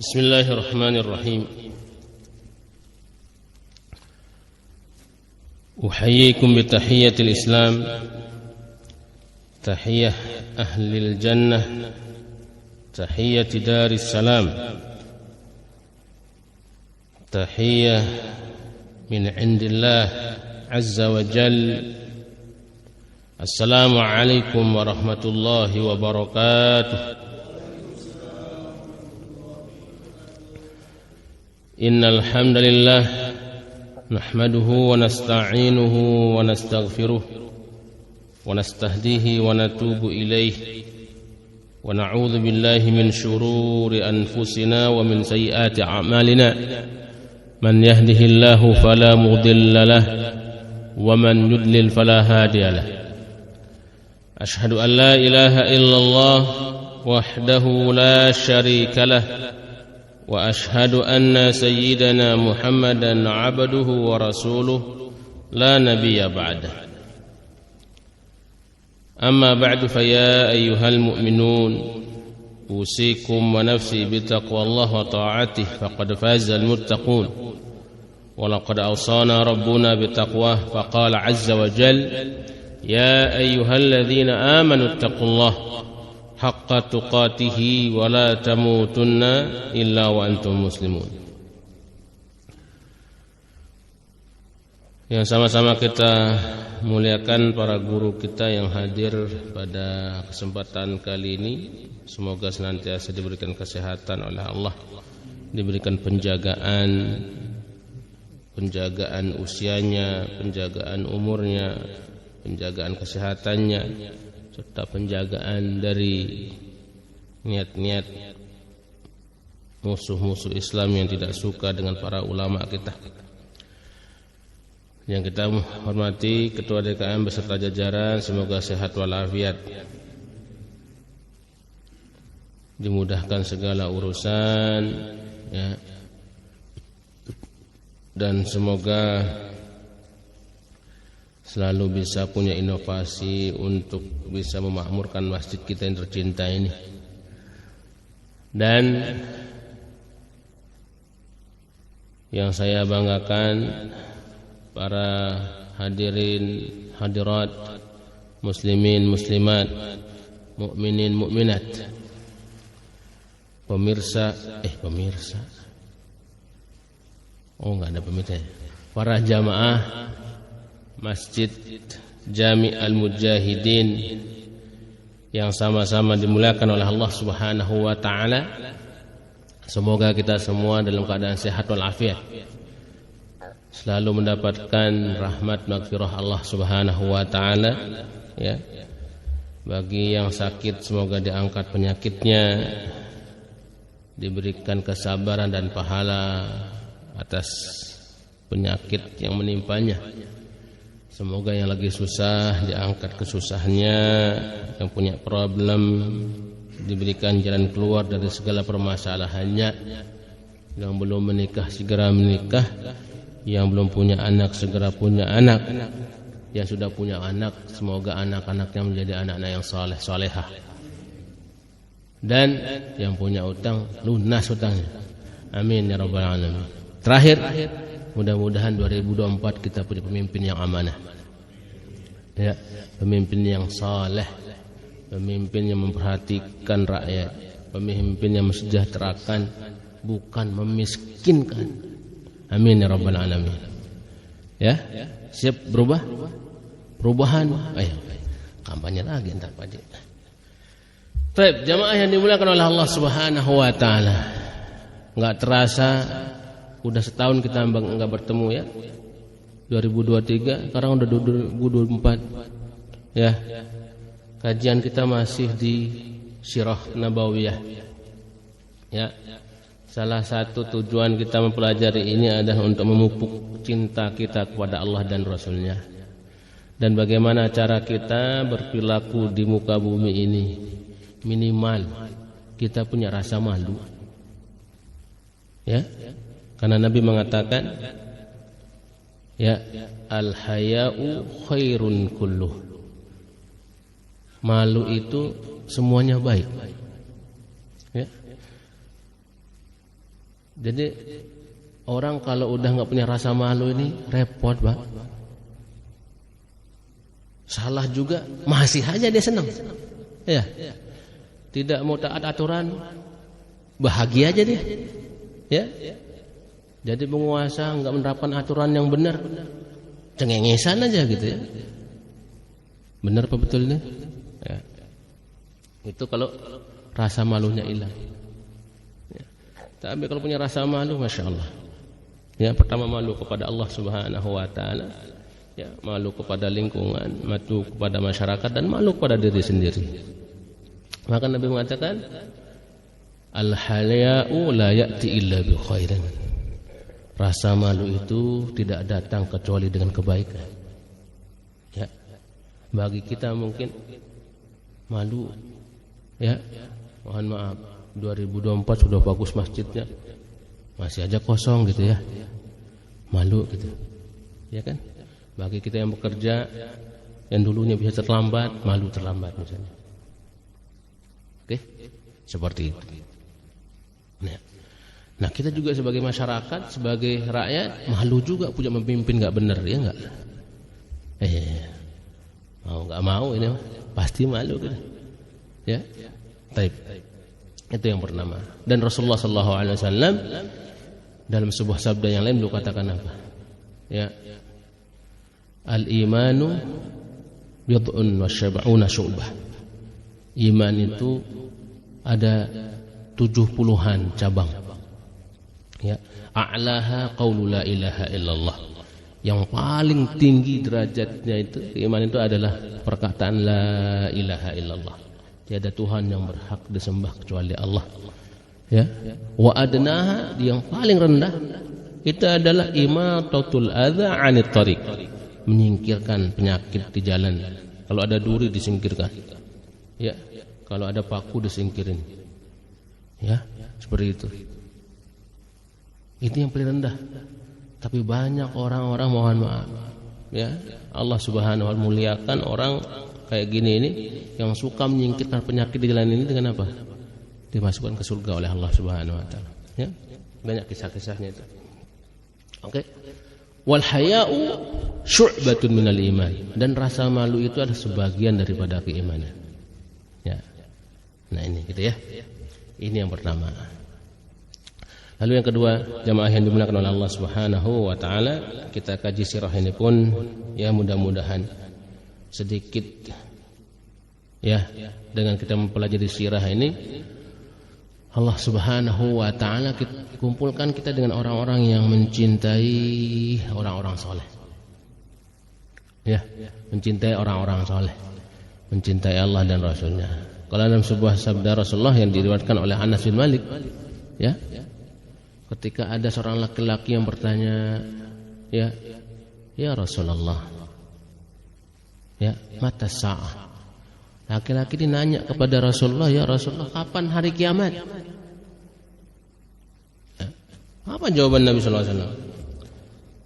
بسم الله الرحمن الرحيم. أحييكم بتحية الإسلام، تحية أهل الجنة، تحية دار السلام، تحية من عند الله عز وجل. السلام عليكم ورحمة الله وبركاته. إن الحمد لله نحمده ونستعينه ونستغفره ونستهديه ونتوب إليه ونعوذ بالله من شرور أنفسنا ومن سيئات أعمالنا. من يهده الله فلا مضل له ومن يضلل فلا هادي له. أشهد أن لا إله إلا الله وحده لا شريك له وأشهد أن سيدنا محمدا عبده ورسوله لا نبي بعده. أما بعد فيا أيها المؤمنون أوصيكم ونفسي بتقوى الله وطاعته فقد فاز المتقون. ولقد أوصانا ربنا بتقواه فقال عز وجل: يا أيها الذين آمنوا اتقوا الله حق تقاته ولا تموتن إلا وأنتم مسلمون. Yang sama-sama kita muliakan para guru kita yang hadir pada kesempatan kali ini. Semoga senantiasa diberikan kesehatan oleh Allah, diberikan penjagaan usianya, penjagaan umurnya, penjagaan kesehatannya, serta penjagaan dari niat-niat musuh-musuh Islam yang tidak suka dengan para ulama kita. Yang kita hormati Ketua DKM beserta jajaran, semoga sehat walafiat, dimudahkan segala urusan, ya, dan semoga selalu bisa punya inovasi untuk bisa memakmurkan masjid kita yang tercinta ini. Dan yang saya banggakan, para hadirin hadirat, muslimin muslimat, mukminin mukminat, pemirsa enggak ada pemirsa, para jamaah Masjid Jami' Al-Mujahidin yang sama-sama dimuliakan oleh Allah Subhanahu wa taala. Semoga kita semua dalam keadaan sehat walafiat, selalu mendapatkan rahmat maghfirah Allah Subhanahu wa taala, ya. Bagi yang sakit semoga diangkat penyakitnya, diberikan kesabaran dan pahala atas penyakit yang menimpanya. Semoga yang lagi susah diangkat kesusahannya, yang punya problem diberikan jalan keluar dari segala permasalahannya, yang belum menikah segera menikah, yang belum punya anak segera punya anak, yang sudah punya anak semoga anak-anaknya menjadi anak-anak yang saleh salehah, dan yang punya utang lunas utangnya. Amin ya rabbal alamin. Terakhir, mudah-mudahan 2024 kita punya pemimpin yang amanah, ya, pemimpin yang saleh, pemimpin yang memperhatikan rakyat, pemimpin yang mensejahterakan, bukan memiskinkan. Amin ya rabbal alamin. Ya, siap berubah? Perubahan. Ayo, kampanye lagi entar Pak Haji. Baik, jamaah yang dimuliakan oleh Allah Subhanahu wa taala. Enggak terasa udah setahun kita enggak bertemu, ya. 2023, sekarang udah 2024. Ya. Kajian kita masih di Sirah Nabawiyah. Ya. Salah satu tujuan kita mempelajari ini adalah untuk memupuk cinta kita kepada Allah dan Rasulnya, dan bagaimana cara kita berperilaku di muka bumi ini. Minimal kita punya rasa malu, ya, karena Nabi mengatakan, ya, al-haya'u khairun kulluh. Malu itu semuanya baik, ya. Jadi orang kalau udah nggak punya rasa malu ini repot, Pak. Salah juga masih aja dia senang. Ya. Tidak mau taat aturan, bahagia aja dia. Ya. Jadi penguasa nggak menerapkan aturan yang benar, cengengesan aja gitu ya. Benar apa betul ini? Ya. Itu kalau rasa malunya hilang. Ya. Tapi kalau punya rasa malu, masya Allah. Ya, pertama malu kepada Allah Subhanahu Wa Taala, ya, malu kepada lingkungan, malu kepada masyarakat, dan malu kepada diri sendiri. Maka Nabi mengatakan, al-haya'u la ya'ti illa bi khairin. Rasa malu itu tidak datang kecuali dengan kebaikan. Ya. Bagi kita mungkin malu, ya, mohon maaf, 2024 sudah bagus masjidnya, masih aja kosong gitu ya, malu gitu, ya kan? Bagi kita yang bekerja, yang dulunya bisa terlambat, malu terlambat misalnya. Oke, seperti itu. Nah, kita juga sebagai masyarakat, sebagai rakyat, malu juga punya pemimpin nggak benar, ya nggak? Mau nggak mau ini pasti malu gitu. Ya, taib. Itu yang pertama. Dan Rasulullah SAW dalam sebuah sabda yang lain beliau katakan apa? Ya, al-imanu bid'un wa syab'una syu'bah. Iman itu ada 70-an cabang. Ya, a'laha qaulu la ilaha illallah. Yang paling tinggi derajatnya itu iman itu adalah perkataan la ilaha illallah. Tiada Tuhan yang berhak disembah kecuali Allah. Ya. Wa adnaha, yang paling rendah itu adalah imatatul adza 'anit thariq. Menyingkirkan penyakit di jalan. Kalau ada duri disingkirkan. Ya. Kalau ada paku disingkirin. Ya, seperti itu. Itu yang paling rendah. Tapi banyak orang-orang, mohon maaf, ya, Allah Subhanahu wa taala muliakan orang kayak gini ini yang suka menyingkirkan penyakit di jalan ini dengan apa? Dimasukkan ke surga oleh Allah Subhanahu wa taala. Ya. Banyak kisah-kisahnya itu. Oke. Wal haya'u syu'batun minal iman. Dan rasa malu itu adalah sebagian daripada keimanan. Ya. Nah, ini gitu ya. Ini yang pertama. Lalu yang kedua, jamaah yang dimuliakan oleh Allah Subhanahu wa taala, kita kaji sirah ini pun ya mudah-mudahan sedikit ya, dengan kita mempelajari sirah ini Allah Subhanahu wa taala kumpulkan kita dengan orang-orang yang mencintai orang-orang soleh. Ya, mencintai orang-orang soleh, mencintai Allah dan Rasulnya. Kalau dalam sebuah sabda Rasulullah yang diriwayatkan oleh Anas bin Malik, ya, ketika ada seorang laki-laki yang bertanya, ya Rasulullah, ya, mata sa'ah. Laki-laki ini nanya kepada Rasulullah, ya Rasulullah, kapan hari kiamat? Ya. Apa jawaban Nabi sallallahu alaihi wasallam?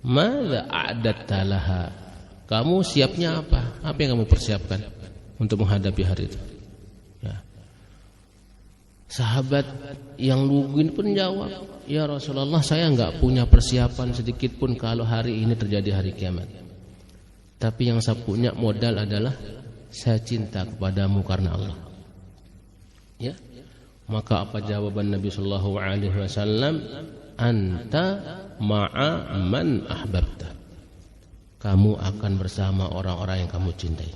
Madza a'datta laha? Kamu siapnya apa? Apa yang kamu persiapkan untuk menghadapi hari itu? Ya. Sahabat yang lugu pun jawab, ya Rasulullah, saya enggak punya persiapan sedikit pun kalau hari ini terjadi hari kiamat. Tapi yang saya punya modal adalah saya cinta kepadamu karena Allah. Ya. Maka apa jawaban Nabi sallallahu alaihi wasallam? Anta ma'a man ahbabta. Kamu akan bersama orang-orang yang kamu cintai.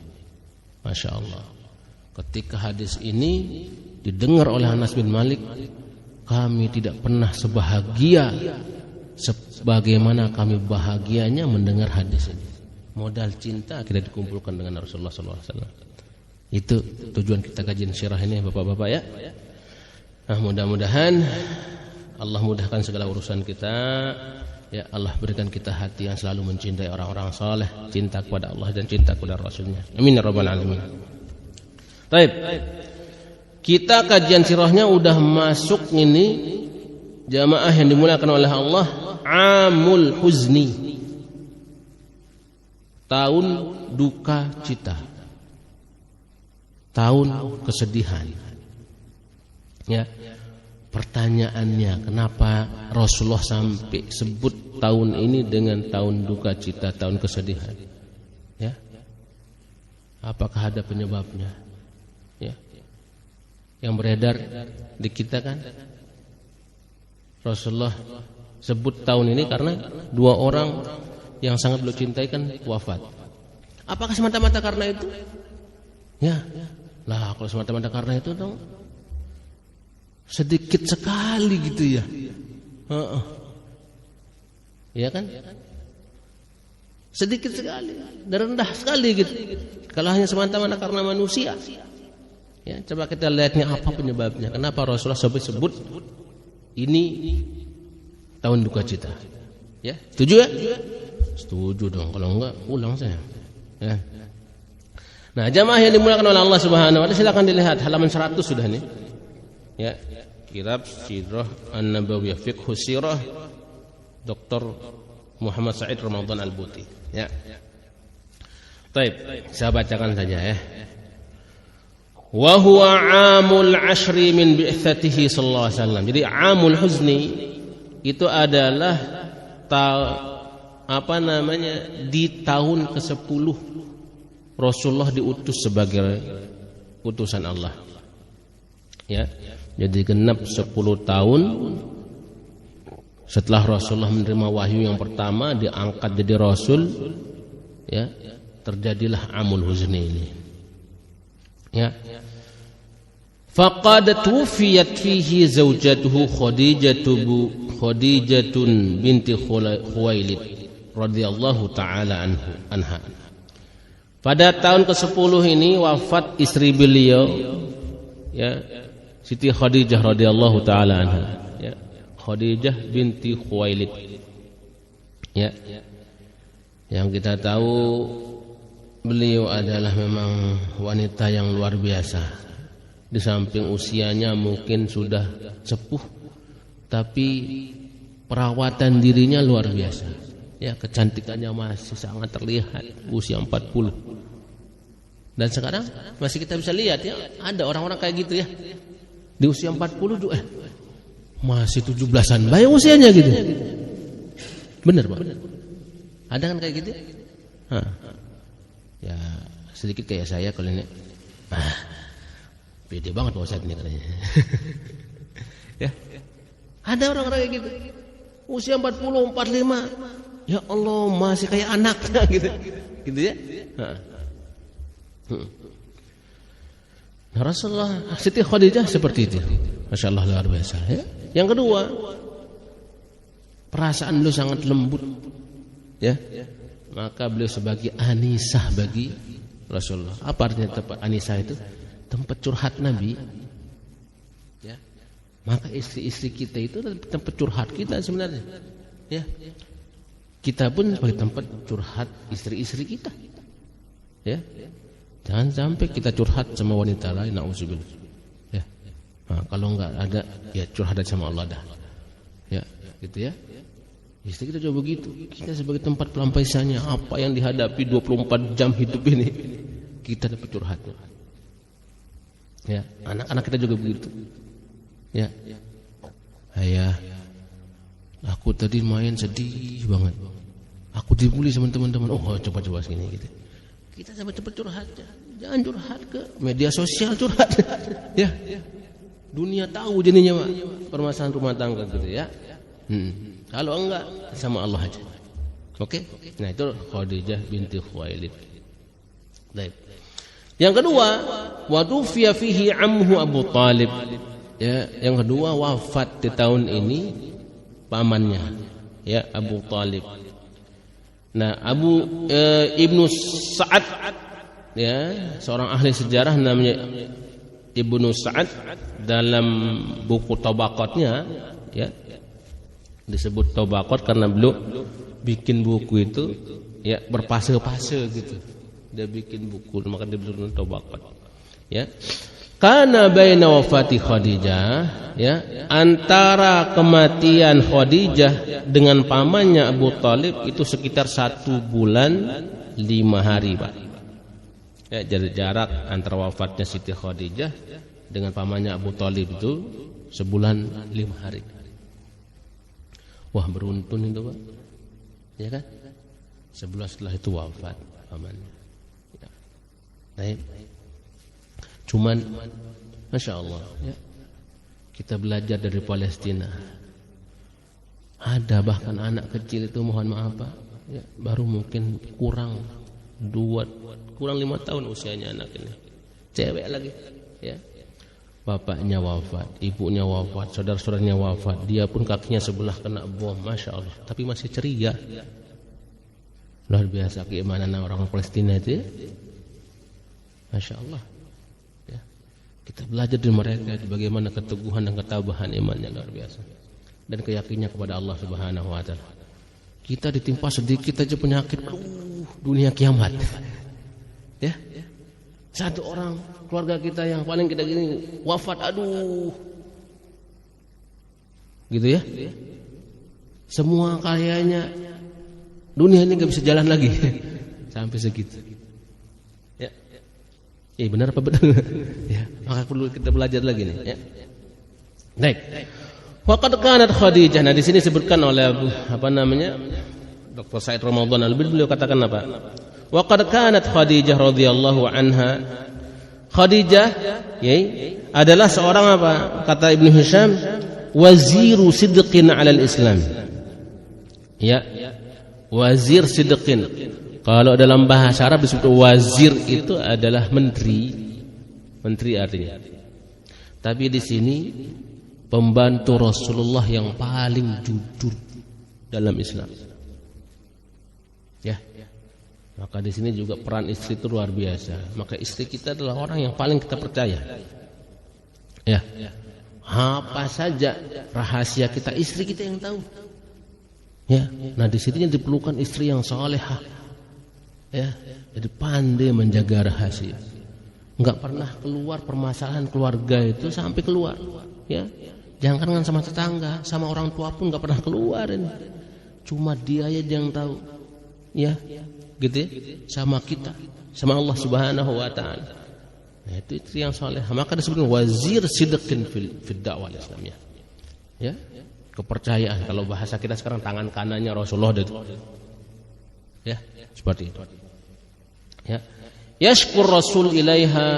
Masya Allah. Ketika hadis ini didengar oleh Anas bin Malik, kami tidak pernah sebahagia sebagaimana kami bahagianya mendengar hadis ini. Modal cinta kita dikumpulkan dengan Rasulullah SAW. Itu tujuan kita kajian sirah ini, bapak-bapak ya. Nah, mudah-mudahan Allah mudahkan segala urusan kita. Ya, Allah berikan kita hati yang selalu mencintai orang-orang saleh, cinta kepada Allah dan cinta kepada Rasulnya. Amin ya rabbal alamin. Baik. Kita kajian sirahnya udah masuk ini, jamaah yang dimuliakan oleh Allah, Amul Huzni. Tahun duka cita. Tahun kesedihan. Ya. pertanyaannya, kenapa Rasulullah sampai sebut tahun ini dengan tahun duka cita, tahun kesedihan? Ya, apakah ada penyebabnya? Ya, yang beredar di kita kan Rasulullah sebut tahun ini karena dua orang yang sangat beliau cintai kan wafat. Apakah semata-mata karena itu? Ya, lah kalau semata-mata karena itu dong sedikit sekali gitu ya. Iya kan? Sedikit sekali dan rendah sekali gitu. Kalau hanya semata-mata karena manusia. Ya, coba kita lihatnya apa penyebabnya. Kenapa Rasulullah sebut ini tahun duka cita? Ya, setuju ya? Setuju dong. Kalau enggak ulang saya. Ya. Nah, jamaah yang dimuliakan oleh Allah Subhanahu wa taala, silakan dilihat halaman 100 sudah nih. Ya, kitab Sirah An-Nabawiyah Fiqh Sirah Dr. Muhammad Said Ramadan Al-Buti. Ya. Baik, saya bacakan saja ya. Wa huwa 'amul 'ashri min bi'tsatihi sallallahu alaihi wasallam. Jadi 'amul huzni itu adalah di tahun ke-10 Rasulullah diutus sebagai utusan Allah. Ya. Jadi genap 10 tahun setelah Rasulullah menerima wahyu yang pertama, diangkat jadi rasul, ya, terjadilah amul huzni ini. Ya. Faqad tuwfiyat fihi zaujatuhu Khadijatun binti Khuwailid radhiyallahu taala anha. Pada tahun ke-10 ini wafat istri beliau, ya, Siti Khadijah radhiyallahu taala anha, ya. Khadijah binti Khuwailid. Ya. Yang kita tahu beliau adalah memang wanita yang luar biasa. Di samping usianya mungkin sudah sepuh, tapi perawatan dirinya luar biasa. Ya, kecantikannya masih sangat terlihat, usia 40. Dan sekarang masih kita bisa lihat ya, ada orang-orang kayak gitu ya. Di usia 40 tuh masih 17-an bayi usianya gitu. Benar, Pak? Ada kan kayak gitu? Ya, sedikit kayak saya kalau ini. Pede banget Pak Ustaz ini katanya. Ya. Ada orang-orang kayak gitu. Usia 40, 45. Ya Allah, masih kayak anaknya gitu. Gitu ya? Nah, Rasulullah Siti Khadijah seperti itu. Masya Allah luar biasa ya. Yang kedua, perasaan beliau sangat lembut ya. Maka beliau sebagai anisah bagi Rasulullah. Apa artinya tempat anisah itu? Tempat curhat Nabi ya. Maka istri-istri kita itu tempat curhat kita sebenarnya ya. Kita pun sebagai tempat curhat istri-istri kita ya. Jangan sampai kita curhat sama wanita lain, na'udzubillah. Ya. Nah, kalau enggak ada, ya curhat sama Allah dah. Ya, gitu ya. Istri kita juga begitu. Kita sebagai tempat pelampiasannya apa yang dihadapi 24 jam hidup ini, kita dapat curhat. Ya, anak-anak kita juga begitu. Ya. Ayah, aku tadi main sedih banget. Aku dibully sama teman-teman. Oh, coba-coba sini gitu. Kita sampai cepat curhat, jangan curhat ke media sosial, curhat ya. Dunia tahu jadinya Pak, permasalahan rumah tangga gitu ya. Kalau enggak sama Allah aja. Oke? Nah, itu Khadijah binti Khuwailid. Baik. Yang kedua, wa tufiya fihi amhu Abu Talib. Ya, yang kedua wafat di tahun ini pamannya, ya, Abu Talib. Nah, Ibnu Sa'ad ya, seorang ahli sejarah namanya Ibnu Sa'ad, dalam buku Tabaqatnya ya, disebut Tabaqat karena beliau bikin buku itu ya berpase-pase gitu. Dia bikin buku maka dia disebut Tabaqat. Ya. Karena baina wafati Khadijah ya, antara kematian Khadijah dengan pamannya Abu Talib itu sekitar 1 bulan 5 hari Pak. Ya, jarak antara wafatnya Siti Khadijah dengan pamannya Abu Talib itu sebulan 5 hari. Wah, beruntun itu, Pak. Ya kan? Sebulan setelah itu wafat pamannya. Ya. Baik. Cuman Masya Allah, ya. Kita belajar dari Palestina. Ada bahkan anak kecil itu, mohon maaf Pak, ya, baru mungkin kurang 5 tahun usianya anak ini. Cewek lagi, ya. Bapaknya wafat, ibunya wafat, saudara-saudaranya wafat. Dia pun kakinya sebelah kena bom, Masya Allah. Tapi masih ceria. Luar biasa keimanan orang Palestina itu, ya. Masya Allah, ya. Kita belajar dari mereka bagaimana keteguhan dan ketabahan imannya, luar biasa. Dan keyakinannya kepada Allah Subhanahu wa Ta'ala. Kita ditimpa sedikit aja penyakit, dunia kiamat, ya. Satu orang keluarga kita yang paling kita gini wafat, aduh, gitu ya. Semua karyanya, dunia ini nggak bisa jalan lagi sampai segitu. Ya, benar apa betul? Ya, maka perlu kita belajar lagi nih. Ya. Baik. Waqad kanat Khadijah. Nah, di sini disebutkan oleh Dr. Said Ramadan Al-Bid, beliau katakan apa? Waqad kanat Khadijah radhiyallahu anha. Khadijah adalah seorang apa? Kata Ibnu Hisham, waziru sidqin 'alal Islam. Ya. Wazir sidqin. Kalau dalam bahasa Arab disebut wazir itu adalah menteri. Menteri artinya. Tapi di sini pembantu Rasulullah yang paling jujur dalam Islam. Ya. Maka di sini juga peran istri itu luar biasa. Maka istri kita adalah orang yang paling kita percaya. Ya. Apa saja rahasia kita, istri kita yang tahu. Ya. Nah, di sini diperlukan istri yang salehah. Ya. Jadi pandai menjaga rahasia. Enggak pernah keluar permasalahan keluarga itu sampai keluar. Ya. Jangan sama tetangga, sama orang tua pun enggak pernah keluar ini. Cuma dia aja yang tahu. Ya. Gitu ya, sama kita, sama Allah Subhanahu wa Ta'ala. Nah, itu yang saleh. Maka disebut wazir sidqin fid dakwah Islamiyah. Ya, kepercayaan. Kalau bahasa kita sekarang tangan kanannya Rasulullah itu. Ya, seperti itu. Ya. Yashkur Rasul ilaiha,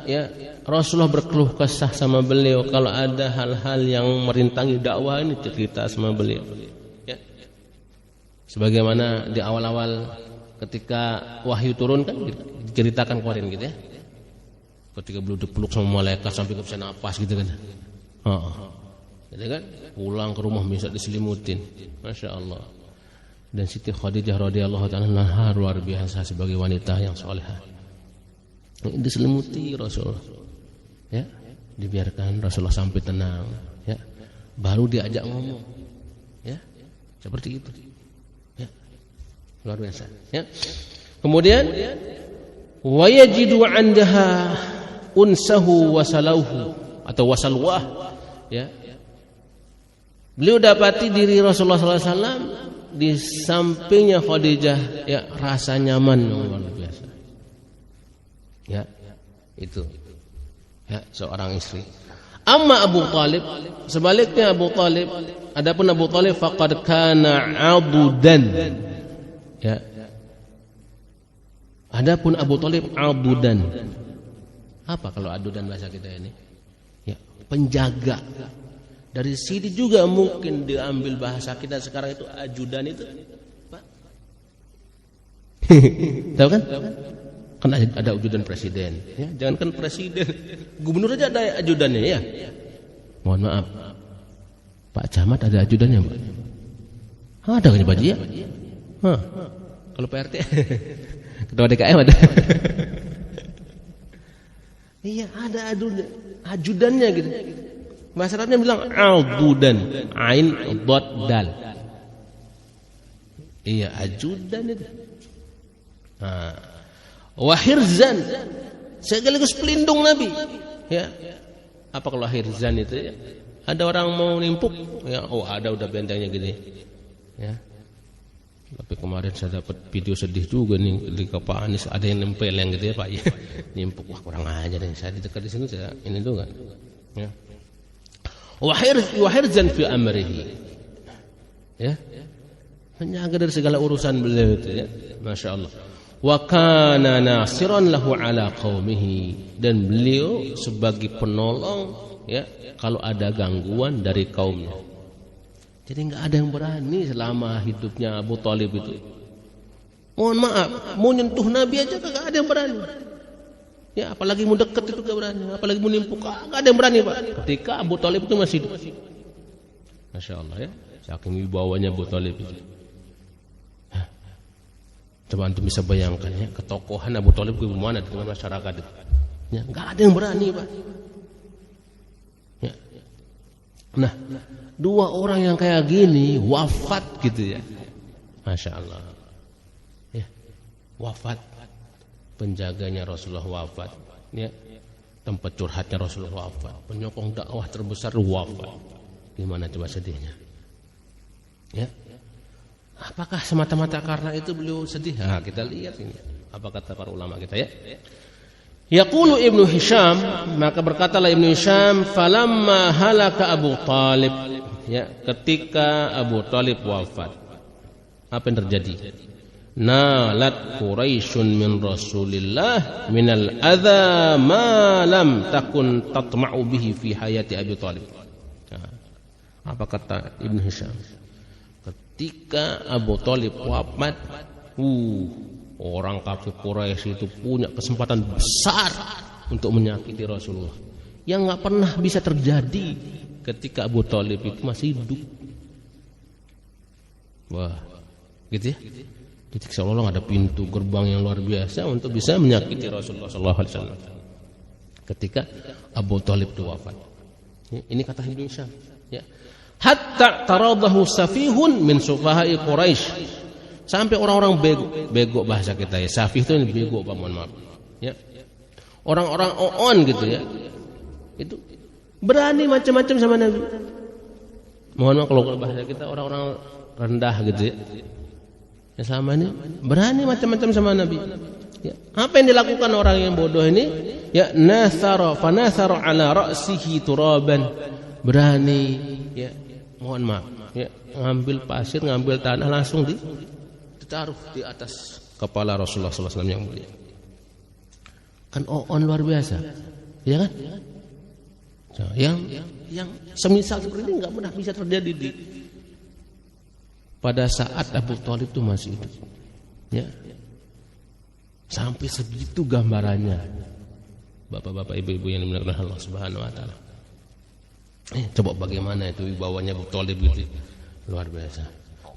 ya. Rasulullah berkeluh kesah sama beliau kalau ada hal-hal yang merintangi dakwah ini, cerita sama beliau. Ya. Sebagaimana di awal-awal ketika wahyu turun kan diceritakan kemarin gitu ya. Ketika beliau dipeluk sama malaikat sampai gak bisa napas gitu kan. Jadi kan pulang ke rumah bisa diselimutin. Masya Allah. Dan Siti Khadijah radhiyallahu ta'ala luar biasa sebagai wanita yang salehah. Diselimuti Rasulullah. Ya, dibiarkan Rasulullah sampai tenang, ya. Baru diajak ngomong. Ya. Seperti itu. Luar biasa, ya. Kemudian wayajidu 'andaha unsahu wasalauhu atau wasalwah, ya. Beliau dapati diri Rasulullah SAW di sampingnya Khadijah, ya, rasa nyaman yang luar biasa. Ya, itu. Ya, seorang istri. Amma Abu Talib, sebaliknya Abu Talib, adapun Abu Talib faqad kana 'adudan. Ya. Adapun Abu Talib abudan. Apa kalau adudan bahasa kita ini? Ya, penjaga. Dari sini juga mungkin diambil bahasa kita sekarang itu ajudan itu. Pak. Tahu kan? Kan ada ajudan presiden, ya. Jangankan presiden, gubernur aja ada ajudannya, ya. Mohon maaf. Pak Camat ada ajudannya, Pak. Ada kan Pak Haji, ya? Kalau PRT ketua DKM ada. Iya, ada ajudannya gitu. Bahasa Arabnya bilang adudan, ain dot dal. Iya, ajudan itu. Wa hirzan, sekaligus pelindung Nabi. Ya. Apa kalau hirzan itu, ya? Ada orang mau nimpuk, ya, ada udah bentengnya gini. Ya. Tapi kemarin saya dapat video sedih juga nih di Pak Anies, ada yang nempel yang gitu ya Pak, ya. Nimpuk, wah kurang aja deh, saya di dekat di sini saya ini tuh kan. Ya. wa hirzan fi amrihi. Ya. Menjaga dari segala urusan beliau itu ya. Masya Allah. Wa kana nasiran lahu ala qaumihi, dan beliau sebagai penolong ya kalau ada gangguan dari kaumnya. Jadi enggak ada yang berani selama hidupnya Abu Thalib itu. Mohon maaf, mau nyentuh Nabi aja enggak ada yang berani. Ya, apalagi mau dekat itu enggak berani, apalagi mau nimpuk enggak ada yang berani, Pak. Ketika Abu Thalib itu masih hidup. Masya Allah ya, saking wibawanya Abu Thalib itu. Coba antum bisa bayangkan ya, ketokohan Abu Thalib ke mana di tengah masyarakat itu. Ya, enggak ada yang berani, Pak. Ya. Nah, dua orang yang kayak gini wafat gitu ya. Masya Allah. Ya, wafat. Penjaganya Rasulullah wafat. Ya. Tempat curhatnya Rasulullah wafat. Penyokong dakwah terbesar wafat. Gimana coba sedihnya? Ya. Apakah semata-mata karena itu beliau sedih? Nah, kita lihat ini. Apa kata para ulama kita ya? Yaqulu Ibnu Hisham, maka berkatalah Ibnu Hisham, falamma halaka Abu Thalib, ya, ketika Abu Thalib wafat. Apa yang terjadi? Nalat Quraisyun min Rasulillah minal adza ma lam takun tatma'u bihi fi hayati Abi Thalib. Nah, apa kata Ibnu Hisham? Ketika Abu Thalib wafat, orang kafir Quraisy itu punya kesempatan besar untuk menyakiti Rasulullah yang nggak pernah bisa terjadi ketika Abu Thalib itu masih hidup. Wah, gitu ya. Jadi seolah-olah ada pintu gerbang yang luar biasa untuk bisa menyakiti Rasulullah SAW ketika Abu Thalib itu wafat. Ini kata Ibnu Hisham. Ya. Hatta taradahu safihun min sufahai Quraisy, sampai orang-orang bego bahasa kita ya, safih itu bego, Pak, mohon maaf ya, orang-orang oon gitu ya, itu berani macam-macam sama Nabi. Mohon maaf kalau bahasa kita orang-orang rendah gitu ya, ya sama ini berani macam-macam sama Nabi ya. Apa yang dilakukan orang yang bodoh ini ya? Nasara fanasara ala ra'sihi turaban, berani ya, mohon maaf ya, ngambil pasir, ngambil tanah, langsung ditaruh di atas kepala Rasulullah SAW yang mulia. Kan on luar biasa, ya kan? Yang semisal seperti ini nggak pernah bisa terjadi pada saat Abu Thalib itu masih hidup. Ya, sampai segitu gambarannya, bapak-bapak, ibu-ibu yang dimuliakan Allah Subhanahu Wa Taala. Coba bagaimana itu wibawanya Abu Thalib itu luar biasa.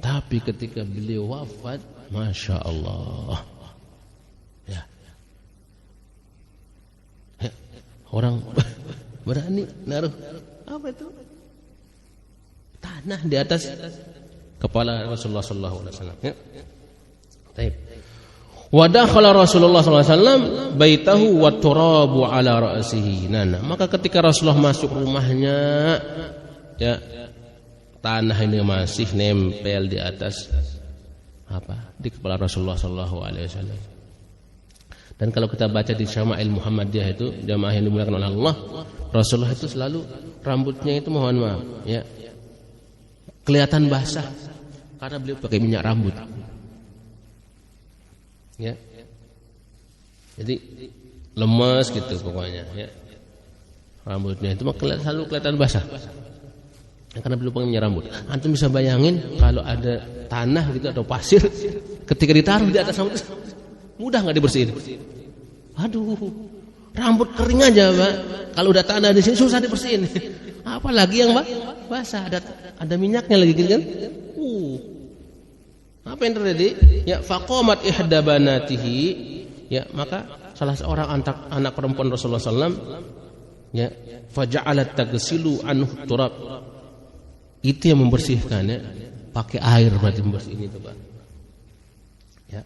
Tapi ketika beliau wafat, Masya Allah ya, ya, orang berani naruh apa itu tanah di atas kepala Rasulullah SAW ya. Baik. Wa dakhala Rasulullah SAW baitahu wa turabu ala ra'sihi. Nah, maka ketika Rasulullah masuk rumahnya ya, tanah ini masih nempel di atas apa? Di kepala Rasulullah SAW. Dan kalau kita baca di Syama'il Muhammadiyah itu, jamaah yang dimuliakan oleh Allah, Rasulullah itu selalu rambutnya itu mohon maaf ya, kelihatan basah karena beliau pakai minyak rambut. Ya, jadi lemes gitu pokoknya ya, rambutnya itu selalu kelihatan basah karena belum pakai minyak rambut. Antum bisa bayangin kalau ada tanah gitu atau pasir ketika ditaruh di atas rambut, mudah nggak dibersihin? Aduh, rambut kering aja, Pak. Kalau udah tanah di sini susah dibersihin, apalagi yang basah, ada minyaknya lagi gitu kan? Apa yang terjadi? Ya, faqamat ihda banatihi, ya, maka salah seorang anak perempuan Rasulullah SAW ya, faja'alat taghsilu anhu turab, itu yang membersihkan ya, pakai air berarti membersihin itu, Pak. Ya,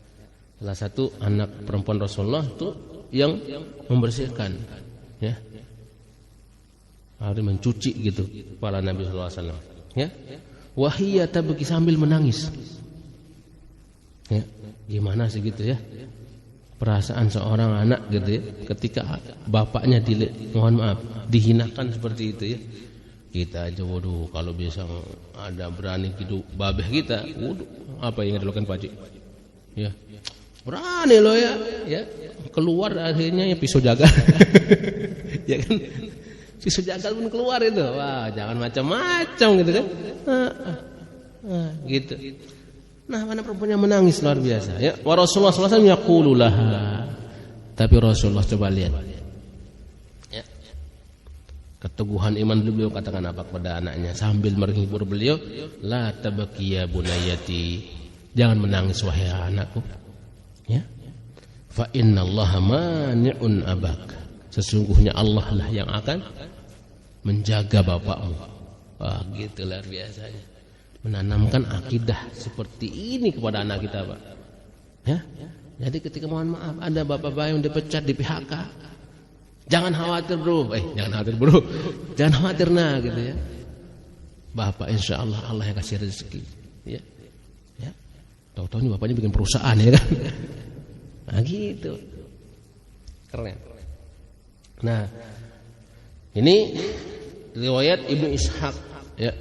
salah satu anak perempuan Rasulullah itu yang membersihkan ya, harus mencuci gitu kepala Nabi SAW ya. Wahiyya tabki, sambil menangis. Ya, gimana sih gitu ya perasaan seorang anak gitu ya ketika bapaknya mohon maaf dihinakan seperti itu ya. Kita aja waduh kalau bisa ada berani gitu babeh kita, waduh apa yang dilakukan Pak Haji? Ya. Berani loh ya, keluar akhirnya ya pisau jagal. Ya kan? Pisau jagal pun keluar itu. Wah, jangan macam-macam gitu kan. Gitu. Nah, mana perempuan yang menangis luar biasa ya. Wa Rasulullah sallallahu alaihi wasallam yaqulu laha. Tapi Rasulullah coba lihat. Ya. Keteguhan iman beliau katakan apa kepada anaknya sambil menghibur beliau, la tabaki ya bunayati. Jangan menangis wahai anakku. Ya. Fa innallaha mani'un abak. Sesungguhnya Allah lah yang akan menjaga bapakmu. Wah, gitu luar biasanya. Menanamkan akidah seperti ini kepada anak kita, Pak. Ya. Jadi ketika mohon maaf ada bapak-bapak yang dipecat di PHK, jangan khawatir bro, jangan khawatir nah gitu ya. Bapak insya Allah Allah yang kasih rezeki, ya. Tahu-tahu ini bapaknya bikin perusahaan ya kan, nah gitu, keren. Nah ini riwayat Ibnu Ishaq ya.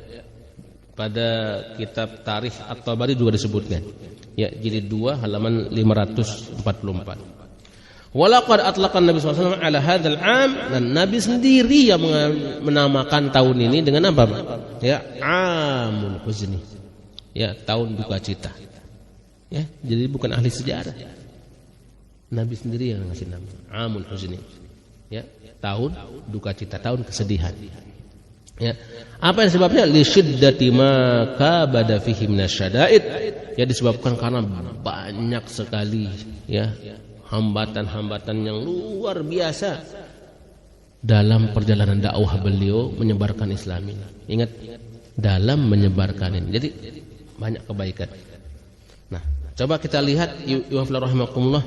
Pada kitab Tarikh At-Tabari juga disebutkan. Ya, jilid 2 halaman 544. Walaqad atlaqan Nabi SAW ala hadzal 'am, dan Nabi sendiri yang menamakan tahun ini dengan apa, Pak? Ya, 'amul huzni. Ya, tahun duka cita. Ya, jadi bukan ahli sejarah. Nabi sendiri yang ngasih nama 'amul huzni. Ya, tahun duka cita, tahun kesedihan. Ya. Apa yang sebabnya? Li syiddati ma kabada fihi minasyada'id. Ya, disebabkan karena banyak sekali ya hambatan-hambatan yang luar biasa dalam perjalanan dakwah beliau menyebarkan Islam ini. Ingat, dalam menyebarkan ini. Jadi banyak kebaikan. Nah, coba kita lihat yuhafla rahimakumullah,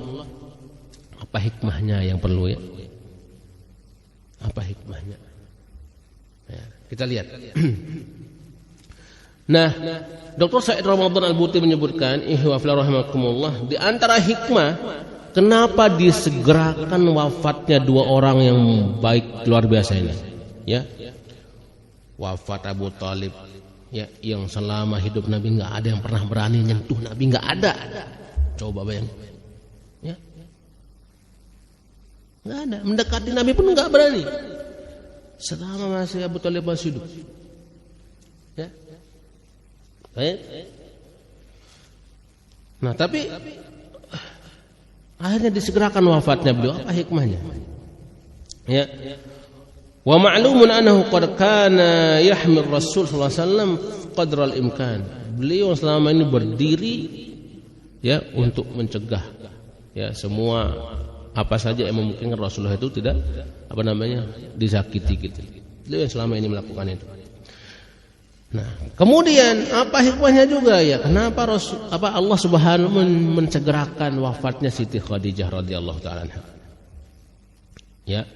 apa hikmahnya yang perlu ya? Apa hikmahnya? Ya, kita lihat. Nah, Dr. Said Ramadan Al-Buti menyebutkan, ihwafla rahimakumullah, di antara hikmah kenapa disegerakan wafatnya dua orang yang baik luar biasa ini. Ya. Wafat Abu Thalib, ya, yang selama hidup Nabi enggak ada yang pernah berani nyentuh Nabi, enggak ada. Coba bayangin. Ya. Enggak ada, mendekati Nabi pun enggak berani. Selama masih Abu Thalib masih hidup. Ya. Baik. Nah, tapi akhirnya disegerakan wafatnya beliau. Apa hikmahnya? Ya. Wa ma'lumun annahu qad kana yahmil Rasul sallallahu alaihi wasallam qadra al-imkan. Beliau selama ini berdiri ya untuk mencegah ya semua apa saja yang memungkinkan Rasulullah itu tidak disakiti gitu. Beliau yang selama ini melakukan itu. Nah, kemudian apa hikmahnya juga ya? Kenapa Allah Subhanahu mencegerakan wafatnya Siti Khadijah radhiyallahu taala anha? Ya.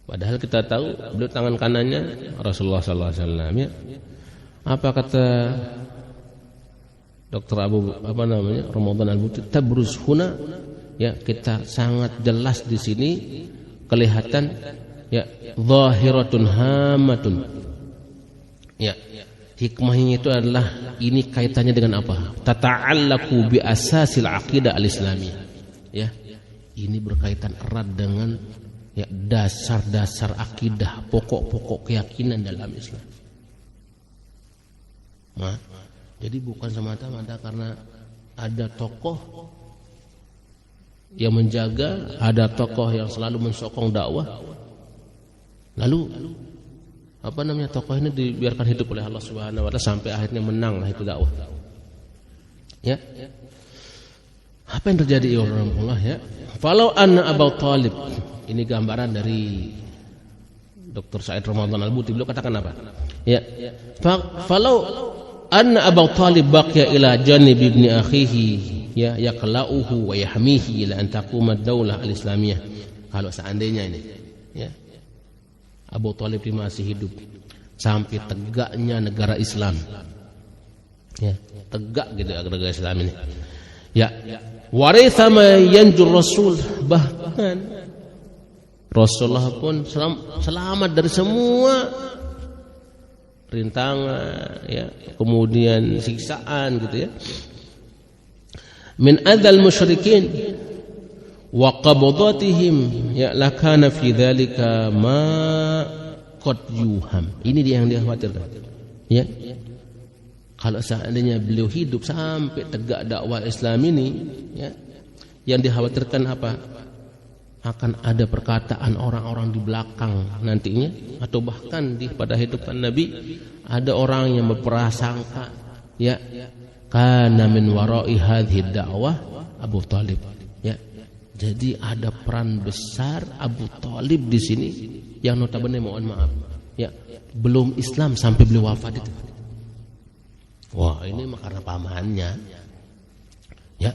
Padahal kita tahu beliau tangan kanannya Rasulullah sallallahu alaihi wasallam ya. Apa kata Dr. Ramadan Al-Buti, tabruz huna, ya, kita sangat jelas di sini kelihatan ya zahiratun hamatun. Ya, hikmahnya itu adalah ini kaitannya dengan apa? Tata'allaqu bi asasil aqidah al-islamiyah. Ya. Ini berkaitan erat dengan ya dasar-dasar akidah, pokok-pokok keyakinan dalam Islam. Nah, jadi bukan semata-mata karena ada tokoh yang menjaga, ada tokoh yang selalu mensokong dakwah, lalu tokoh ini dibiarkan hidup oleh Allah Subhanahu wa taala sampai akhirnya menang lah itu dakwah. Ya. Apa yang terjadi ya Allah ya? Falau anna Abu Thalib, ini gambaran dari Dr. Said Ramadan Al-Buti, beliau katakan apa? Ya. Falau anna Abu Thalib baqiya ila janib ibni akhihi ya yaqla'uhu wa yahmihi ila an taquma ad-daulah al-islamiyah. Kalau seandainya ini ya Abu Thalib masih hidup sampai tegaknya negara Islam. Ya, tegak gitu negara Islam ini. Ya. Waritha ma yanjur Rasul, bahkan Rasulullah pun selamat dari semua rintangan, ya, kemudian siksaan gitu ya. Min adzal musyrikin wa qabdatihim ya lakana fi dzalika ma qad yuham. Ini dia yang dikhawatirkan. Ya. Kalau seandainya beliau hidup sampai tegak dakwah Islam ini, ya, yang dikhawatirkan apa? Akan ada perkataan orang-orang di belakang nantinya, atau bahkan pada hidupan Nabi ada orang yang berprasangka, ya, kana min wara'i hadhihi da'wah Abu Thalib. Ya. Jadi ada peran besar Abu Thalib di sini yang notabene mohon maaf, ya, belum Islam sampai beliau wafat itu. Wah, ini mah karena pamannya. Ya.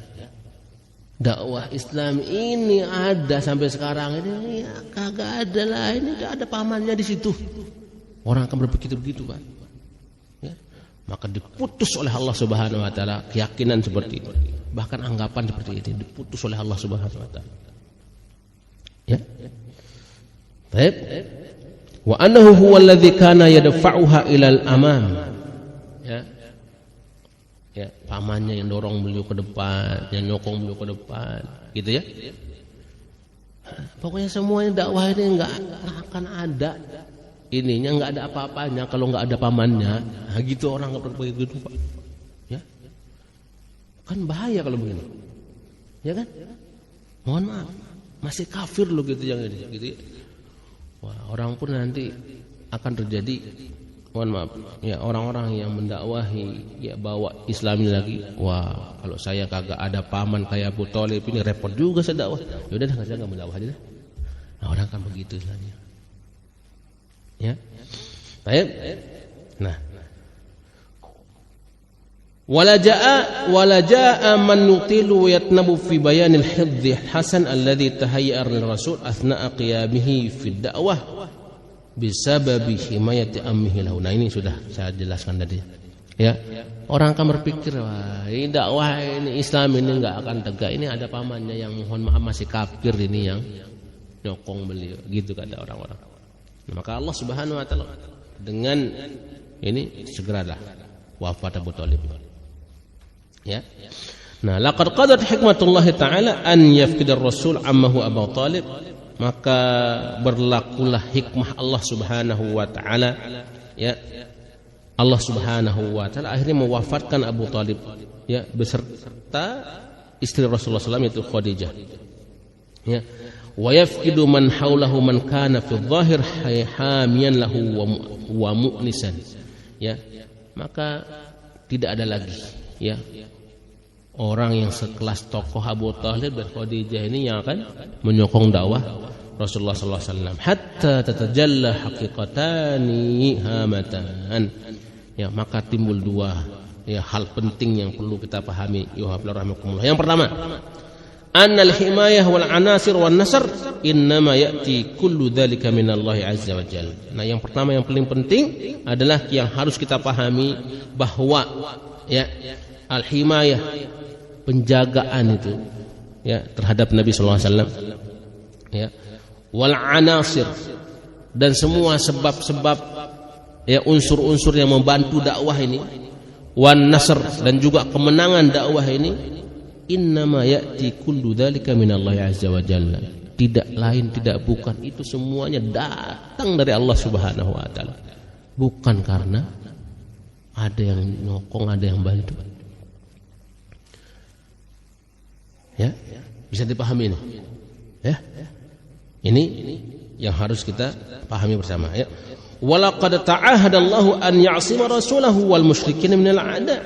Dakwah Islam ini ada sampai sekarang ini ya, kagak ada lah, ini ada pamannya di situ. Orang akan berpikir begitu, Pak. Ya. Maka diputus oleh Allah Subhanahu wa taala keyakinan seperti itu. Bahkan anggapan seperti ini diputus oleh Allah Subhanahu wa taala. Ya. Baik. Wa annahu huwal ladzi kana yadfa'uha ilal amam. Ya. Ya, pamannya yang dorong beliau ke depan, yang nyokong beliau ke depan, gitu ya. Pokoknya semuanya dakwah ini enggak akan ada ininya, enggak ada apa-apanya kalau enggak ada pamannya. Nah, gitu orang enggak berpikir gitu, Pak. Ya. Kan bahaya kalau begini. Ya kan? Mohon maaf, masih kafir loh gitu yang ini, gitu ya. Wah, orang pun nanti akan terjadi, mohon maaf, ya, orang-orang yang mendakwahi, ya, bawa Islam ini lagi. Wah, kalau saya kagak ada paman kayak Abu Thalib ini repot juga saya dakwah. Ya udah, saya enggak mendakwah aja dah. Nah, orang kan begitu istilahnya. Ya. Baik. Nah. Wala jaa man nutilu yatnabu fi bayanil hifdhi hasan alladhi tahayya ar-rasul athna'a qiyamihi fi ad-da'wah bisababi himayati ammihi lahu. Nah, ini sudah saya jelaskan tadi. Ya. Orang akan berpikir, wah, ini dakwah ini Islam ini enggak akan tegak. Ini ada pamannya yang mohon maaf masih kafir ini yang nyokong beliau. Gitu kata orang-orang. Nah, maka Allah Subhanahu wa taala dengan ini segeralah wafat Abu Thalib. Ya. Nah, laqad qadat hikmatullah taala an yafqidar rasul ammahu Abu Thalib. Maka berlakulah hikmah Allah Subhanahu wa taala, ya. Allah Subhanahu wa taala akhirnya mewafatkan Abu Thalib, ya, beserta istri Rasulullah SAW yaitu Khadijah. Ya. Wa yafqidu man haulahu man kana fi dhahir hamiyan lahu wa mu'nisan. Ya. Maka tidak ada lagi, ya, orang yang sekelas tokoh Abu Thalib dan Khadijah ini yang akan menyokong dakwah Rasulullah sallallahu alaihi wasallam hatta tatajalla haqiqatani hamatan. Ya, maka timbul dua, ya, hal penting yang perlu kita pahami. Yang pertama, annal himayah wal anasir wan nasr innama ya'ti kullu dzalika minallahi azza wa jalla. Nah, yang pertama yang paling penting adalah yang harus kita pahami bahwa, ya, al-himayah, penjagaan itu, ya, terhadap Nabi sallallahu alaihi wasallam, ya, wal anasir, dan semua sebab-sebab, ya, unsur-unsur yang membantu dakwah ini, wan nasr, dan juga kemenangan dakwah ini, innama ya'ti kullu dzalika minallahi azza wa jalla. Tidak lain tidak bukan itu semuanya datang dari Allah Subhanahu wa taala. Bukan karena ada yang nyokong, ada yang bantu. Ya, bisa dipahami ini. Ya. Ini yang harus kita pahami bersama, ya. Walaqad ta'ahadallahu an ya'sima rasulahu wal musyrikin minal a'da.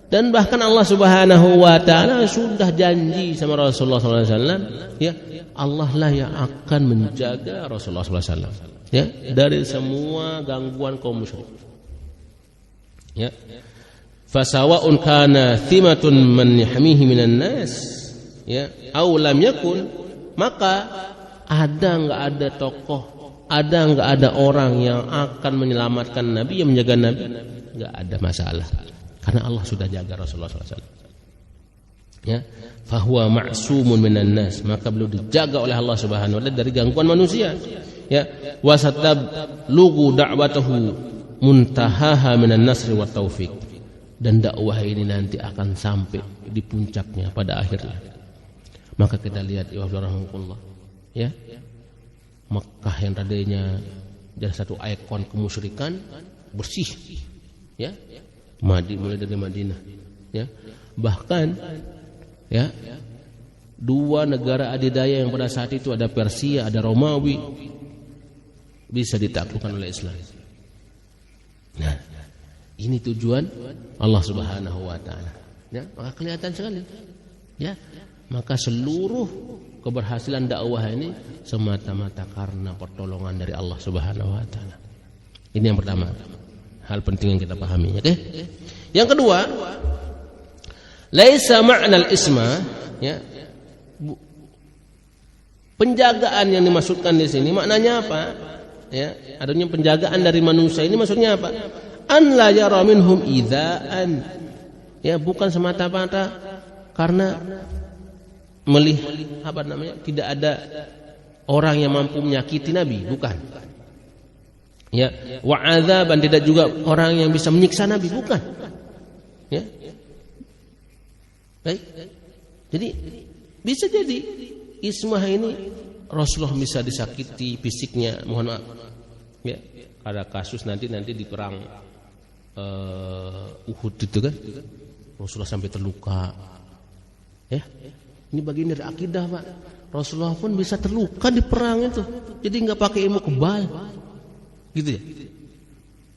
Dan bahkan Allah Subhanahu wa taala sudah janji sama Rasulullah sallallahu alaihi wasallam, ya, Allah lah yang akan menjaga Rasulullah sallallahu alaihi wasallam, ya, dari semua gangguan kaum musyrik. Ya. Fasawa'un kana thimatun man yahmihi minan nas, ya, aw lam yakun, maka ada enggak ada tokoh, ada enggak ada orang yang akan menyelamatkan Nabi, yang menjaga Nabi, enggak ada masalah. Karena Allah sudah jaga Rasulullah SAW. Ya, fahuwa ma'sumun minan nas, maka beliau dijaga oleh Allah Subhanahu wa taala dari gangguan manusia. Ya, wasatab lugu da'watahu muntahaha minan nasri wat taufik. Dan dakwah ini nanti akan sampai di puncaknya pada akhirnya. Maka kita lihat ya rahmatullah, ya. Makkah yang tadinya jadi satu ikon kemusyrikan bersih, ya. Mulai dari Madinah, ya. Bahkan, ya, dua negara adidaya yang pada saat itu ada Persia, ada Romawi, bisa ditaklukkan oleh Islam. Nah, ini tujuan Allah Subhanahu wa taala. Ya, maka kelihatan sekali. Ya. Maka seluruh keberhasilan dakwah ini semata-mata karena pertolongan dari Allah Subhanahu wa taala. Ini yang pertama. Hal penting yang kita pahami, oke? Yang kedua, laisa ma'nal isma, ya. Penjagaan yang dimaksudkan di sini maknanya apa? Ya, adanya penjagaan dari manusia ini maksudnya apa? An la yara minhum idza'an. Ya, bukan semata-mata karena melihat tidak ada orang yang mampu menyakiti Nabi, bukan. Ya, wa adzaban, tidak juga orang yang bisa menyiksa Nabi, bukan. Ya. Baik. Jadi bisa jadi ismah ini Rasulullah bisa disakiti fisiknya, mohon maaf. Ya, ada kasus nanti di perang Uhud itu kan, Rasulullah sampai terluka. Ya. Ini bagian dari akidah, Pak. Rasulullah pun bisa terluka di perang itu. Jadi enggak pakai ilmu kebal. Gitu ya.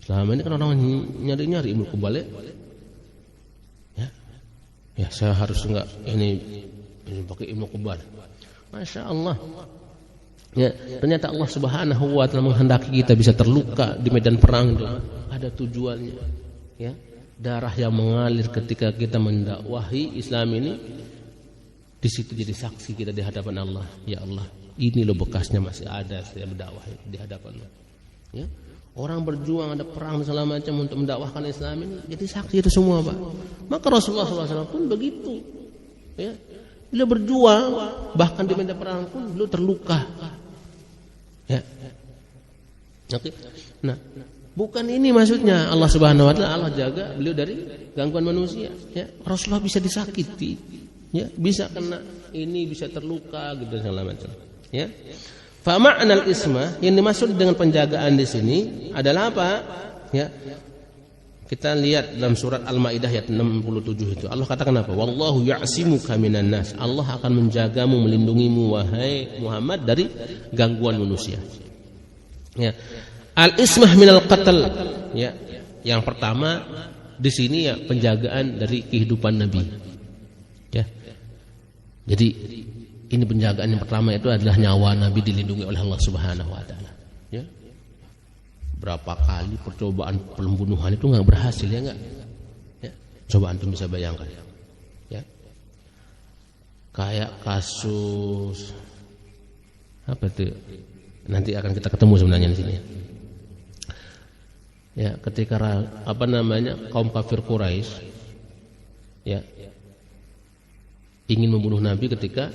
Selama ini kan orang nyari ilmu kebal ya. Ya, saya harus enggak ini pakai ilmu kebal. Masya Allah. Ya, ternyata Allah Subhanahu wa taala menghendaki kita bisa terluka di medan perang itu. Ada tujuannya. Ya. Darah yang mengalir ketika kita mendakwahi Islam ini, di situ jadi saksi kita di hadapan Allah. Ya Allah, ini loh bekasnya masih ada saya berdakwah di hadapan Allah. Ya. Orang berjuang ada perang segala macam untuk mendakwahkan Islam ini, jadi saksi itu semua, Pak. Maka Rasulullah SAW pun begitu. Ya. Beliau berjuang, bahkan di medan perang pun beliau terluka. Ya. Oke. Nah, bukan ini maksudnya Allah Subhanahu wa taala Allah jaga beliau dari gangguan manusia. Ya. Rasulullah bisa disakiti. Ya, bisa kena ini, bisa terluka gitu segala macam. Ya. Fa ma'nal isma yang dimaksud dengan penjagaan di sini adalah apa? Ya. Kita lihat dalam surat Al-Maidah ayat 67 itu. Allah katakan apa? Wallahu ya'simuka minan nas. Allah akan menjagamu, melindungimu wahai Muhammad dari gangguan manusia. Ya. Al-ismah minal qatl. Ya. Yang pertama di sini ya penjagaan dari kehidupan Nabi. Ya. Jadi ini penjagaan yang pertama itu adalah nyawa Nabi dilindungi oleh Allah Subhanahu wa taala. Ya. Berapa kali percobaan pembunuhan itu enggak berhasil, ya enggak? Ya. Coba antum bisa bayangkan. Ya. Kayak kasus apa itu? Nanti akan kita ketemu sebenarnya di sini. Ya, ketika kaum kafir Quraisy ya ingin membunuh Nabi ketika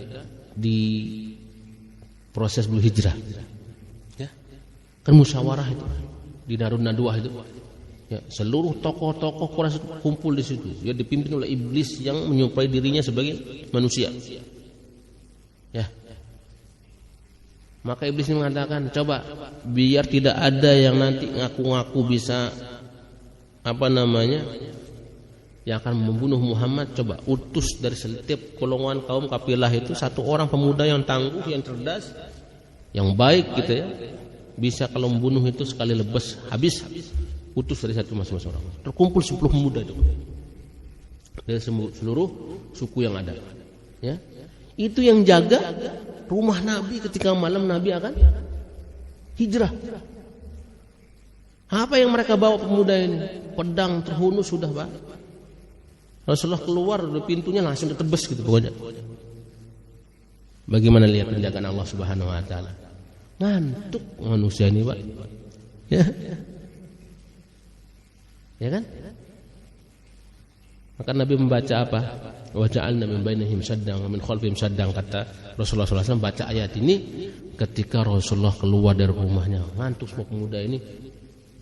di proses beliau hijrah. Ya. Kan musyawarah itu di Darun Nadwah itu. Ya, seluruh tokoh-tokoh Quraisy kumpul di situ. Ya, dipimpin oleh iblis yang menyuplai dirinya sebagai manusia. Ya. Maka iblis ini mengatakan, coba biar tidak ada yang nanti ngaku-ngaku bisa yang akan membunuh Muhammad, coba utus dari setiap golongan kaum kafilah itu satu orang pemuda yang tangguh, yang cerdas, yang baik gitu ya. Bisa kalau membunuh itu sekali lebes habis, utus dari satu masing-masing orang. Terkumpul 10 pemuda itu dari seluruh suku yang ada. Ya. Itu yang jaga rumah Nabi ketika malam Nabi akan hijrah. Apa yang mereka bawa pemuda ini? Pedang terhunus sudah, Pak. Rasulullah keluar dari pintunya langsung ditebas gitu pokoknya. Bagaimana lihat penjagaan Allah Subhanahu wa taala? Ngantuk manusia ini, Pak. Ya. Ya kan? Maka Nabi membaca apa? Wa ja'alna min bainihim saddan wa min khalfihim saddan, kata Rasulullah SAW baca ayat ini ketika Rasulullah keluar dari rumahnya. Ngantuk semua pemuda ini.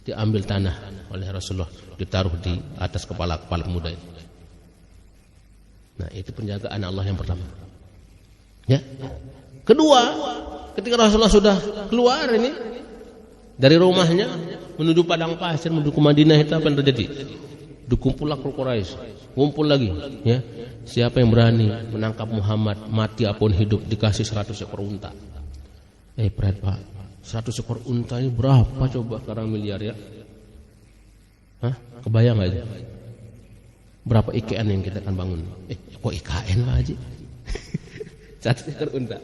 diambil tanah oleh Rasulullah, ditaruh di atas kepala pemuda itu. Nah, itu penjagaan Allah yang pertama. Ya. Kedua, ketika Rasulullah sudah keluar ini dari rumahnya menuju padang pasir, menuju ke Madinah, itu apa yang terjadi? Dikumpullah Quraisy, kumpul lagi, ya. Siapa yang berani menangkap Muhammad, mati apapun hidup, dikasih 100 ekor unta. Berat Pak, 100 ekor unta ini berapa coba sekarang miliar ya? Hah? Kebayang gak itu? Berapa IKN yang kita akan bangun? Kok IKN Pak Haji? 1 ekor unta,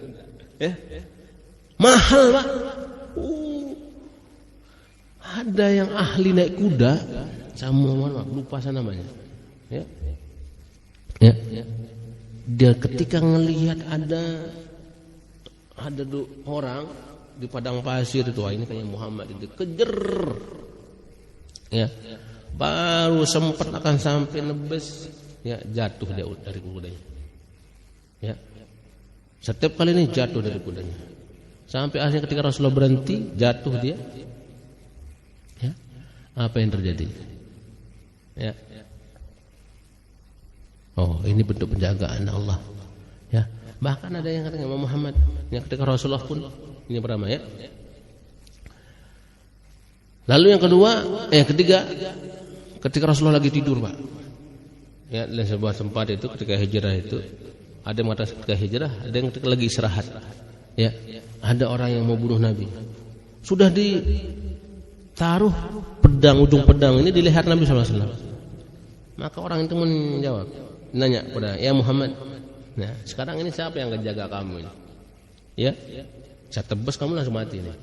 ya? Mahal Pak. Ada yang ahli naik kuda, sama lupa saya namanya, ya. Ya. Dia ketika ngelihat ada orang di padang pasir itu, ini kayak Muhammad itu, kejer, ya, baru sempat akan sampai nebes, ya, jatuh dia dari kudanya, ya. Setiap kali ini jatuh dari kudanya, sampai akhirnya ketika Rasulullah berhenti, jatuh dia, ya. Apa yang terjadi? Ya. Oh, ini bentuk penjagaan Allah, ya. Bahkan ada yang katakan Muhammad, yang ketika Rasulullah pun ini pertama, ya. Lalu yang ketiga, ketika Rasulullah lagi tidur Pak, ya, dalam sebuah tempat itu ketika hijrah itu, ada yang mengatakan ketika hijrah, ada yang ketika lagi istirahat, ya. Ada orang yang mau bunuh Nabi, sudah ditaruh ujung pedang ini di leher Nabi SAW. Maka orang itu menjawab, nanya kepada, ya Muhammad, nah sekarang ini siapa yang akan jaga kamu ini? Ya, saya tebas kamu langsung mati nih.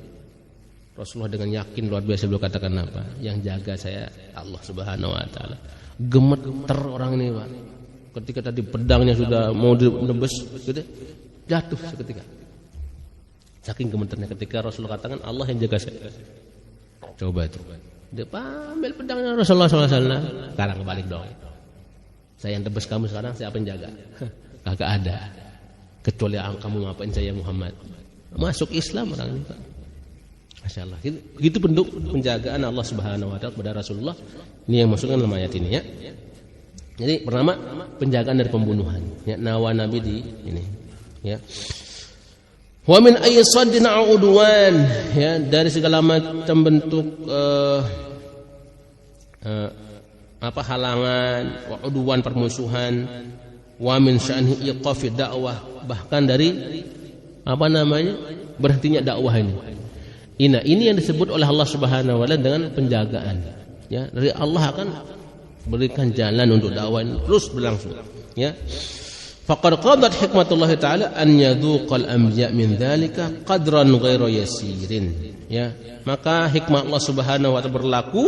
Rasulullah dengan yakin luar biasa beliau katakan apa? Yang jaga saya Allah Subhanahu Wa Taala. Gemeter orang ini Pak. Ketika tadi pedangnya sudah mau menebas, gitu, jatuh seketika. Saking gemeternya ketika Rasulullah katakan Allah yang jaga saya. Coba itu. Dia ambil pedangnya Rasulullah SAW. Sekarang kebalik dong. Saya yang tebas kamu sekarang, siapa yang jaga? Kagak ada. Kecuali kamu ngapain saya Muhammad. Masuk Islam orang ini Pak. Masya Allah. Itu bentuk penjagaan Allah Subhanahu Wa Taala kepada Rasulullah. Ini yang masukkan dalam ayat ini, ya. Jadi pertama penjagaan dari pembunuhan. Ya, nawa Nabi di ini. Ya. Wa min aysadin udwan, ya, dari segala macam bentuk halangan, wa udwan permusuhan, wa min sya'ni iqafi dakwah, bahkan dari berhentinya dakwah ini. Ini yang disebut oleh Allah Subhanahu wa taala dengan penjagaan. Ya, dari Allah akan berikan jalan untuk dakwah ini terus berlangsung, ya. Faqad qadat hikmatullah taala an yadhuqal anbiya min dzalika qadran ghairu yasirin, ya. Maka hikmah Allah Subhanahu wa taala berlaku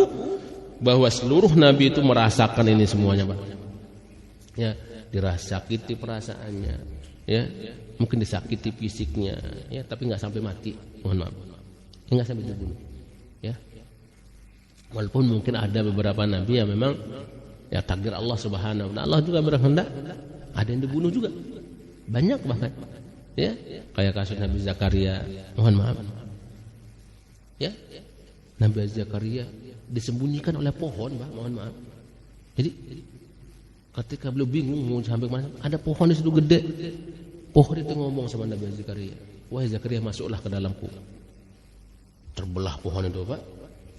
bahwa seluruh nabi itu merasakan ini semuanya, Pak. Ya, dirasakiti perasaannya, ya. Mungkin disakiti fisiknya, ya, tapi enggak sampai mati. Mohon maaf. Enggak sampai dibunuh, ya. Walaupun mungkin ada beberapa nabi yang memang ya takdir Allah Subhanahu wa taala, Allah juga berkehendak ada yang dibunuh juga. Banyak bahkan. Ya, kayak kasus Nabi Zakaria, mohon maaf. Ya. Nabi Zakaria disembunyikan oleh pohon, Pak, mohon maaf. Jadi ketika beliau bingung mau sampai mana, ada pohon di situ gede. Pohon itu ngomong sama Nabi Zakaria, "Wahai Zakaria, masuklah ke dalamku." Terbelah pohon itu, Pak.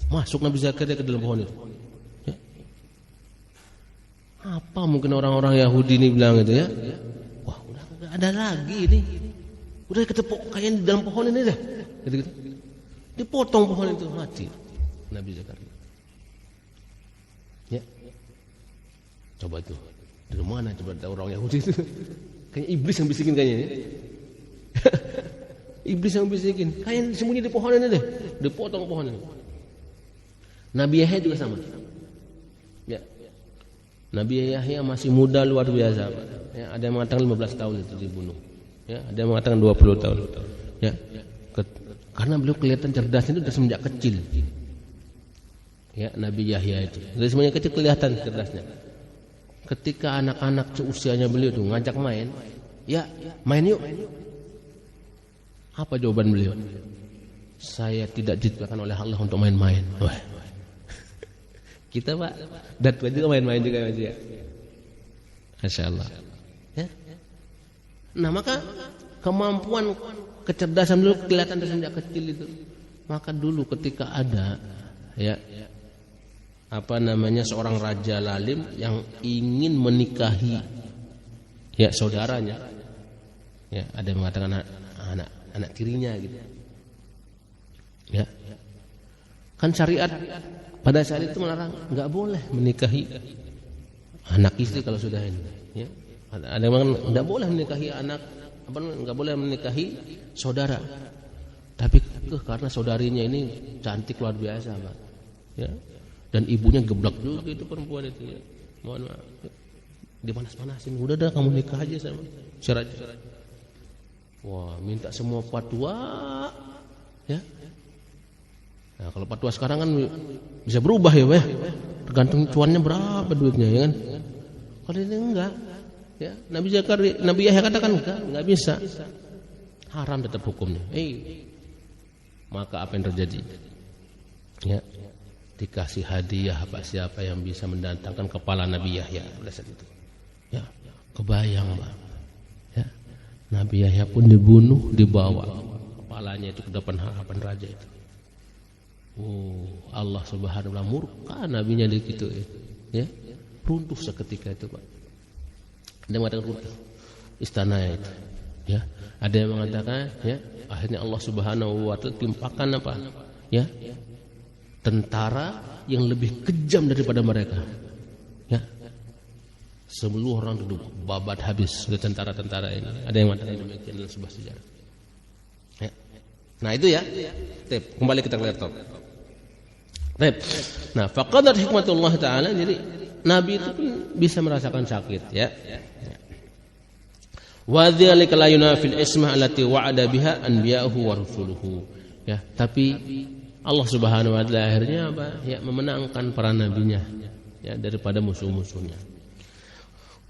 Masuk Nabi Zakaria ke dalam pohon itu. Ya. Apa mungkin orang-orang Yahudi ini bilang itu, ya? Wah, udah gak ada lagi ini. Udah ketepuk kayak di dalam pohon ini dah. Gitu-gitu. Dipotong pohon itu, mati Nabi Zakaria. Ya. Coba tuh. Dari mana coba orang Yahudi itu? Kayaknya iblis yang bisikin kayaknya, ya. Iblis yang bisikin. Kayak sembunyi di pohon ini deh. Dipotong pohon ini. Nabi Yahya juga sama. Ya. Nabi Yahya masih muda luar biasa, Pak. Ya, ada yang mengatakan 15 tahun itu dibunuh. Ya, ada yang mengatakan 20 tahun. Ya. Karena beliau kelihatan cerdasnya itu sudah semenjak kecil. Ya, Nabi Yahya itu. Dari semenjak kecil kelihatan cerdasnya. Ketika anak-anak seusianya beliau itu ngajak main, ya, main yuk. Apa jawaban beliau? Saya tidak diciptakan oleh Allah untuk main-main. Wah, Kita Pak, datua juga main-main juga Mas ya. Masya Allah. Ya. Nah maka kemampuan kecerdasan dulu kelihatan dari sejak kecil itu. Maka dulu ketika ada ya seorang raja lalim yang ingin menikahi ya saudaranya, ya ada yang mengatakan anak tirinya gitu, ya kan syariat pada saat itu melarang, nggak boleh menikahi anak istri kalau sudah ini, ya ada yang mengatakan nggak boleh menikahi anak nggak boleh menikahi saudara, tapi karena saudarinya ini cantik luar biasa Pak, ya. Dan ibunya geblak juga itu perempuan itu ya. Mohon maaf. Dipanas-panasin. Udah dah kamu nikah aja sama si raja. Wah, minta semua fatwa. Ya. Nah, kalau fatwa sekarang kan bisa berubah ya, Pak. Tergantung cuannya berapa duitnya ya kan. Kalau ini enggak. Ya, Nabi Yahya katakan enggak bisa. Haram tetap hukumnya. Maka apa yang terjadi? Ya. Dikasih hadiah siapa yang bisa mendatangkan kepala Nabi Yahya pada saat itu. Ya, kebayang Pak. Ya. Nabi Yahya pun dibunuh, dibawa kepalanya itu ke depan hadapan raja itu. Allah Subhanahu wa taala murka nabinya gitu ya. Runtuh seketika itu Pak. Ada yang mengatakan runtuh istana itu. Ya. Ada yang mengatakan ya, akhirnya Allah Subhanahu wa taala timpakan apa? Ya. Tentara yang lebih kejam daripada mereka, ya, seluruh orang duduk babat habis oleh tentara-tentara ini. Ada yang mengatakan demikian dalam sebuah sejarah. Ya. Nah itu ya. Kembali kita ke laptop. Nah, faqadat hikmatullah taala, jadi Nabi itu pun bisa merasakan sakit, ya. Wa dzalika la yunafil ismah allati wa'ada biha anbiya'uhu wa rusuluhu. Ya, tapi Allah Subhanahu wa taala akhirnya apa? Ya, memenangkan para nabinya ya daripada musuh-musuhnya.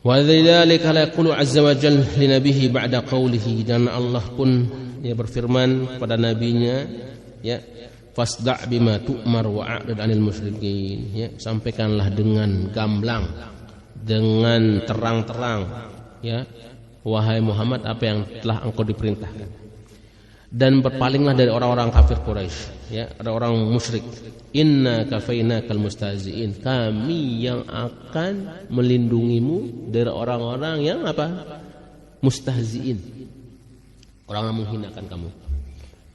Wa dzalika la yaqulu azza wa jalla li nabiyhi ba'da qawlihi, dan Allah pun ya berfirman pada nabinya ya, fasda' bima tu'mar wa a'rid 'anil musyrikin, ya, sampaikanlah dengan gamblang, dengan terang-terang ya, wahai Muhammad, apa yang telah engkau diperintahkan. Dan berpalinglah dari orang-orang kafir Quraisy, ya, ada orang musyrik. Inna kafainakal mustahzi'in, kami yang akan melindungimu dari orang-orang yang apa? Mustahzi'in, orang yang menghinakan kamu.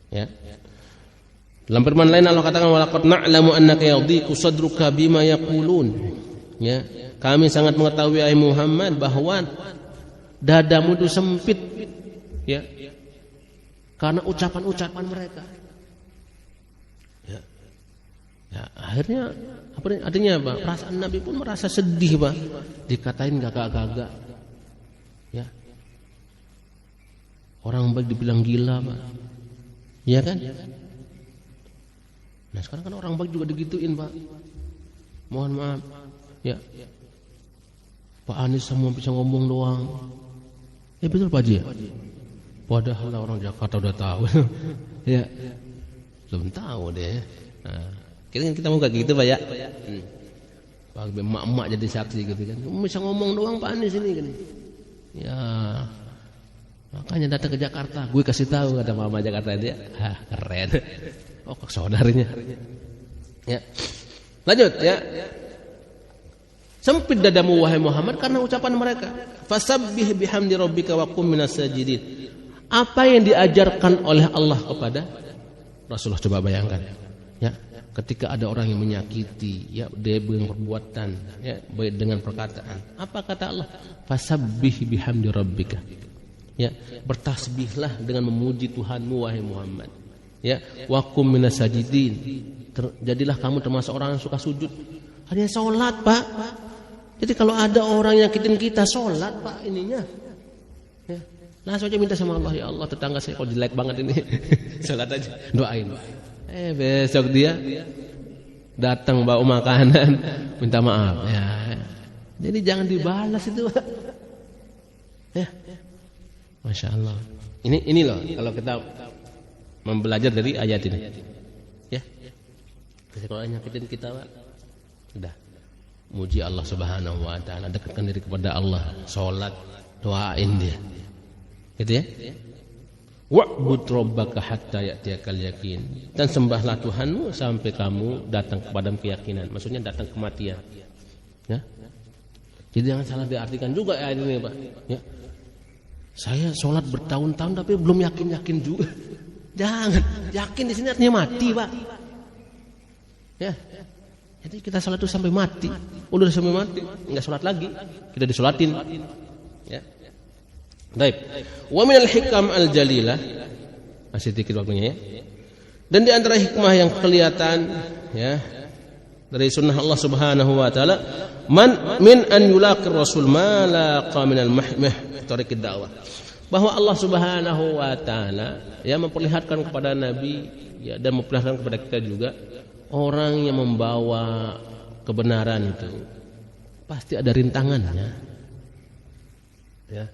Ya. Dalam firman lain Allah katakan, walaqad na'lamu annaka yadhiqu sadruka bima yaqulun. Ya, kami sangat mengetahui wahai Muhammad bahwa dadamu itu sempit, ya, karena ucapan-ucapan mereka. Ya. Ya, akhirnya artinya apa? Perasaan Nabi pun merasa sedih, Pak. Dikatain gagak-gagak. Ya. Orang baik dibilang gila, Pak. Iya kan? Nah, sekarang kan orang baik juga digituin, Pak. Mohon maaf. Ya. Pak Anies semua bisa ngomong doang. Ya betul Pak Haji. Padahal orang Jakarta udah tahu. Ya. Belum tahu deh. Nah, kita mau kayak gitu Pak ya. Pak emak-emak jadi saksi gitu kan. Bisa ngomong doang Pak Anies ini kan. Ya. Makanya datang ke Jakarta, gue kasih tahu kata mama Jakarta dia. Keren. Oh, saudaranya. Ya. Lanjut ya. Sempit dadamu wahai Muhammad karena ucapan mereka. Fasabbih bihamdi rabbika wa qum minas sajidin. Apa yang diajarkan oleh Allah kepada Rasulullah, coba bayangkan. Ya, ketika ada orang yang menyakiti, ya, dia dengan perbuatan, ya, baik dengan perkataan. Apa kata Allah? Fasabbih bihamdi rabbika. Ya, bertasbihlah dengan memuji Tuhanmu wahai Muhammad. Ya, wa qum minas sajidin. Jadilah kamu termasuk orang yang suka sujud. Hanya salat, Pak. Jadi kalau ada orang yang nyakitin kita, salat, Pak, ininya. Ya. Langsung aja minta sama Allah, ya Allah, tetangga saya kok jelek banget ini. Salat aja, doain. Besok dia datang bawa makanan, minta maaf. Ya. Jadi jangan dibalas itu, Pak. Ya. Masya Allah. Ini loh kalau kita membelajar dari ayat ini. Ya. Kalau nyakitin kita, Pak, udah. muji Allah Subhanahu wa taala, dekatkan diri kepada Allah, salat, doain dia. Gitu ya. Wa'bud rabbaka hatta ya'tiyakal yakin. Dan sembahlah Tuhanmu sampai kamu datang kepada keyakinan. Maksudnya datang kematian. Ya. Jadi jangan salah diartikan juga ya ini, Pak. Ya. Saya sholat bertahun-tahun tapi belum yakin-yakin juga. Jangan, yakin di sini artinya mati, Pak. Ya. Jadi kita sholat itu sampai mati. Udah sampai mati, enggak sholat lagi, kita disolatin. Ya. Baik. Wa minal hikam al-jalilah. Masih dikit waktunya ya. Dan di antara hikmah yang kelihatan ya dari sunnah Allah Subhanahu wa taala, min an yulaqir rasul ma laqa minal mahmah tariqid dakwah. Bahwa Allah Subhanahu wa taala ya memperlihatkan kepada nabi ya dan memperlihatkan kepada kita juga, orang yang membawa kebenaran itu pasti ada rintangannya. Ya.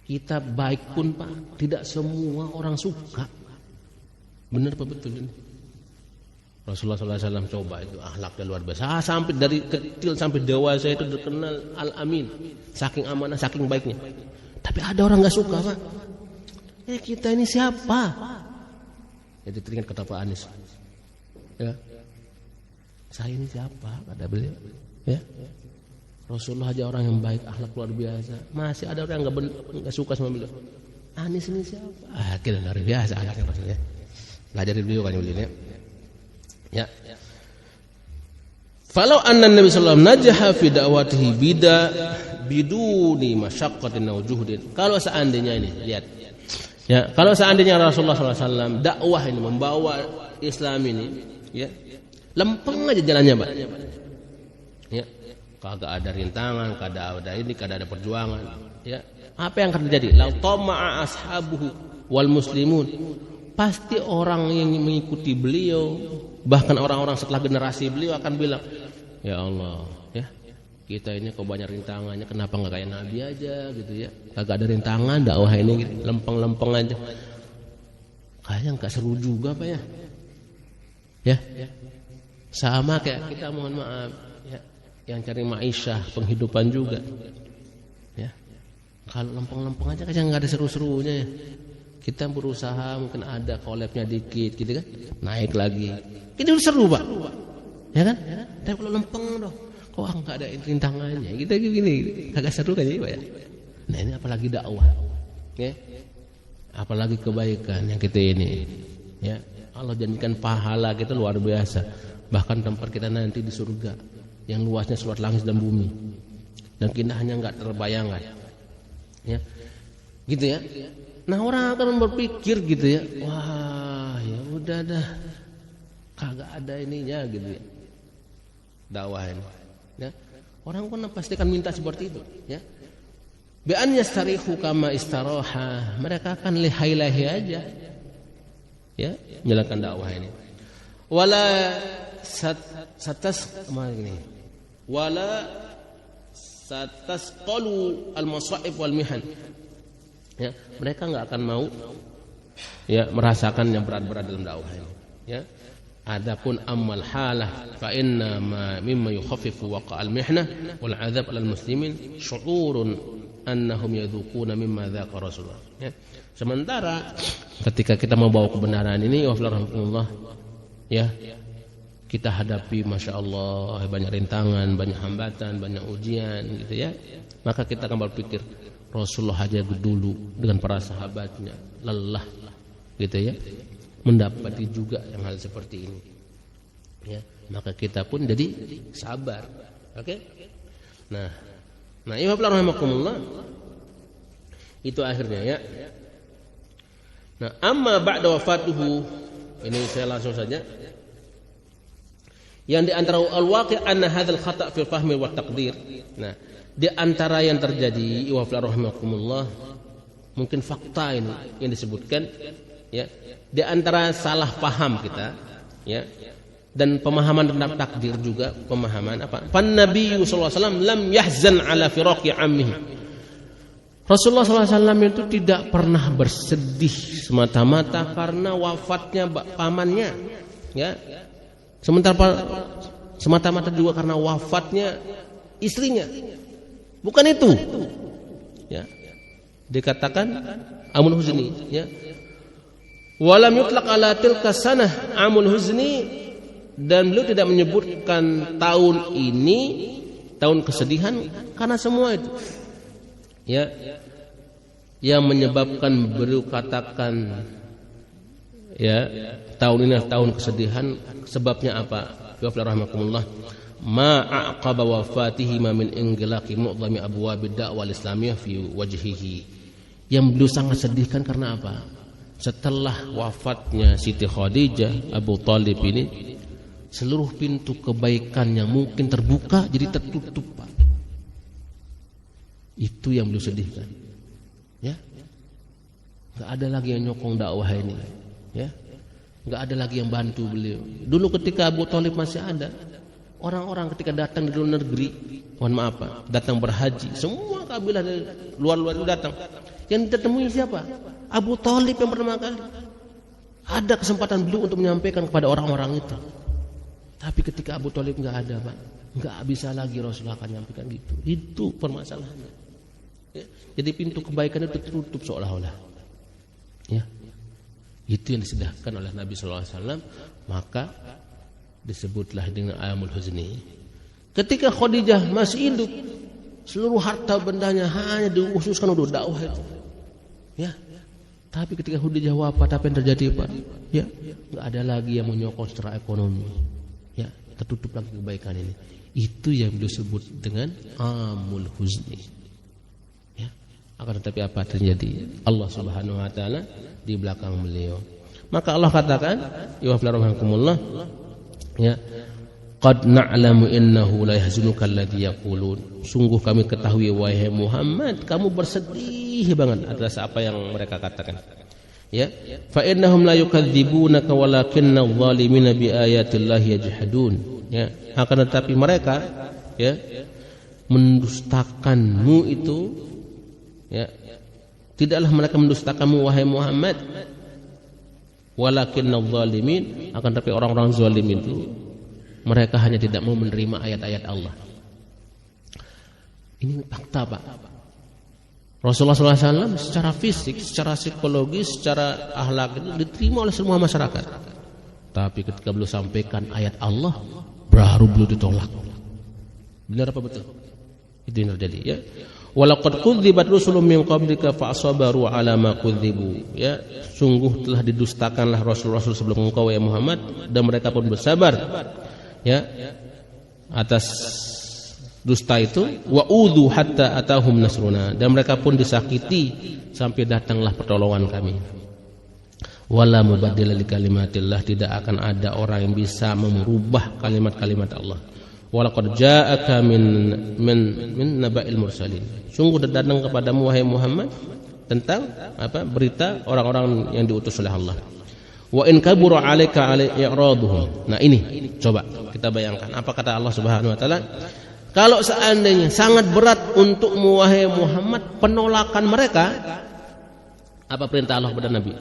Kita baik pun Pak, tidak semua orang suka. Benar apa betul ini? Rasulullah SAW coba itu akhlaknya luar biasa. Sampai dari kecil sampai dewasa itu dikenal al-amin, saking amanah, saking baiknya. Tapi ada orang nggak suka Pak. Kita ini siapa? Jadi teringat kata Pak Anies. Ya. Saya ini siapa? Kata beliau. Ya. Rasulullah aja orang yang baik, akhlak luar biasa. Masih ada orang yang nggak suka sama beliau. Anies ini siapa? Kita luar biasa anaknya Rasulullah. Belajar dari beliau kan beliau. Ya. Falau anna Nabi sallallahu alaihi wasallam najaha fi da'watihi biduni masyaqqatin aw juhdin. Kalau seandainya ini, lihat. Ya, kalau seandainya Rasulullah sallallahu alaihi wasallam dakwah ini membawa Islam ini, ya. Lempeng aja jalannya, Pak. Ya. Kagak ada rintangan, kagak ada ini, kagak ada perjuangan, ya. Apa yang akan terjadi? La tama'a ashabuhu wal muslimun. Pasti orang yang mengikuti beliau, bahkan orang-orang setelah generasi beliau akan bilang, ya Allah, ya kita ini kok banyak rintangannya, kenapa nggak kayak Nabi aja gitu ya? Kagak ada rintangan, dakwah ini gitu, lempeng-lempeng aja. Kayaknya nggak seru juga Pak ya. Ya, sama kayak kita mohon maaf, ya, yang cari ma'isyah, penghidupan juga. Ya, kalau lempeng-lempeng aja kayaknya nggak ada seru-serunya ya. Kita berusaha mungkin ada collabnya dikit gitu kan, naik lagi. Ini udah seru Pak, ya kan? Tapi kalau lempeng dong, kok nggak ada rintangannya? Kita gini, kagak seru kan ya Pak ya? Nah ini apalagi dakwah, ya? Apalagi kebaikan yang kita ini, ya Allah janjikan pahala kita luar biasa. Bahkan tempat kita nanti di surga yang luasnya seluas langit dan bumi, dan kita hanya nggak terbayangkan, ya, gitu ya. Nah orang akan berpikir gitu ya, wah ya udah dah, kagak ada ininya gitu ya, dakwah ini. Ya. Orang pun pasti akan minta seperti itu. Ya. Bi an yastarihu kama istaraha, mereka akan lihai-lihai aja, ya, menjalankan dakwah ini. Wala satasqalu al-masa'ib wal mihan. Ya, mereka nggak akan mau ya merasakan yang berat-berat dalam dakwah ini. Ya, adapun amal halah fa inna ma mimma yukhaffifu waqa'al mihnah wal 'adzab 'alal muslimin syu'urun annahum yadhuquna mimma dzaqa Rasulullah. Ya. Sementara ketika kita mau bawa kebenaran ini wafallahu ya kita hadapi masya Allah banyak rintangan, banyak hambatan, banyak ujian gitu ya. Maka kita akan berpikir Rasulullah aja dulu dengan para sahabatnya lelah gitu ya, mendapati juga yang hal seperti ini ya, maka kita pun jadi sabar. Oke. Nah ya rahimakumullah, itu akhirnya ya. Nah amma ba'da wafatuhu, ini saya langsung saja. Yang di antara al-waqi' anna hadzal khata' fil fahmi wa taqdir. Nah, di antara yang terjadi wa rahimakumullah, mungkin fakta ini yang disebutkan ya, di antara salah paham kita ya dan pemahaman tentang takdir juga, pemahaman apa? Pan Nabi sallallahu alaihi wasallam lam yahzan ala firaqi ammihi. Rasulullah sallallahu alaihi wasallam itu tidak pernah bersedih semata-mata karena wafatnya pamannya ya. Sementara semata-mata juga karena wafatnya istrinya. Bukan itu. Ya. Dikatakan amul huzni, ya. Walam yutlaq ala tilka sanah amul huzni, dan beliau tidak menyebutkan tahun ini tahun kesedihan karena semua itu. Ya. Yang menyebabkan beliau katakan ya tahun ini tahun kesedihan, sebabnya apa? Ya rahmakumullah. Ma aqaba wafatihi ma min inghilaqi mu'dhami abwabid da'wah al-islamiyah fi wajhihi. Yang beliau sangat sedihkan karena apa? Setelah wafatnya Siti Khadijah, Abu Thalib ini, seluruh pintu kebaikan yang mungkin terbuka jadi tertutup, Pak. Itu yang beliau sedihkan. Ya. Enggak ada lagi yang nyokong dakwah ini, ya. Enggak ada lagi yang bantu beliau. Dulu ketika Abu Thalib masih ada, orang-orang ketika datang di luar negeri, mohon maaf Pak, datang berhaji, semua kabilah dari luar-luar itu datang. Yang ditemui siapa? Abu Thalib yang pertama kali. Ada kesempatan beliau untuk menyampaikan kepada orang-orang itu. Tapi ketika Abu Thalib enggak ada, Pak, enggak bisa lagi Rasulullah akan menyampaikan gitu. Itu permasalahannya. Ya. Jadi pintu kebaikan itu tertutup seolah-olah. Ya. Itu yang disedahkan oleh Nabi sallallahu alaihi wasallam, maka disebutlah dengan amul huzni. Ketika Khadijah masih hidup, seluruh harta bendanya hanya dikhususkan untuk dakwah itu. Ya. Tapi ketika Khadijah wafat, apa yang terjadi, Pak? Ya, enggak ada lagi yang menyokong secara ekonomi. Ya, tertutup lagi kebaikan ini. Itu yang disebut dengan amul huzni. Ya. Akan tetapi apa terjadi? Allah Subhanahu wa taala di belakang beliau. Maka Allah katakan, ya rahmakumullah, ya, qad na'lamu innahu la yahzunuka alladhi yaqulun. Sungguh kami ketahui wahai Muhammad, kamu bersedih banget atas apa yang mereka katakan. Ya, fa innahum la yukadzibunaka walakinna adh-dhalimina bi ayatillahi yajhadun. Ya, akan tetapi mereka ya mendustakanmu itu, ya, tidaklah mereka mendustakanmu wahai Muhammad, walakinna adh-dhalimin, akan tetapi orang-orang zalim itu mereka hanya tidak mau menerima ayat-ayat Allah. Ini fakta, Pak. Rasulullah SAW secara fisik, secara psikologis, secara akhlak itu diterima oleh semua masyarakat. Tapi ketika beliau sampaikan ayat Allah, baru beliau ditolak. Benar apa betul? Itu yang terjadi, ya. Walaqad kudzibat rusulun min qablika fa'sabaru 'ala ma kudzibu. Ya, sungguh telah didustakanlah rasul-rasul sebelum engkau ya Muhammad, dan mereka pun bersabar. Ya, atas dusta itu, wa udhu hatta atahum nasruna, dan mereka pun disakiti sampai datanglah pertolongan kami. Wala mubaddila li kalimatillah, tidak akan ada orang yang bisa merubah kalimat-kalimat Allah. Walaqad ja'aka min naba'il mursalin, sungguh datang kepadamu wahai Muhammad tentang apa? Berita orang-orang yang diutus oleh Allah. Wa in kabura 'alaika i'raduhum. Nah ini coba kita bayangkan apa kata Allah Subhanahu wa taala. Kalau seandainya sangat berat untukmu wahai Muhammad penolakan mereka, apa perintah Allah kepada Nabi?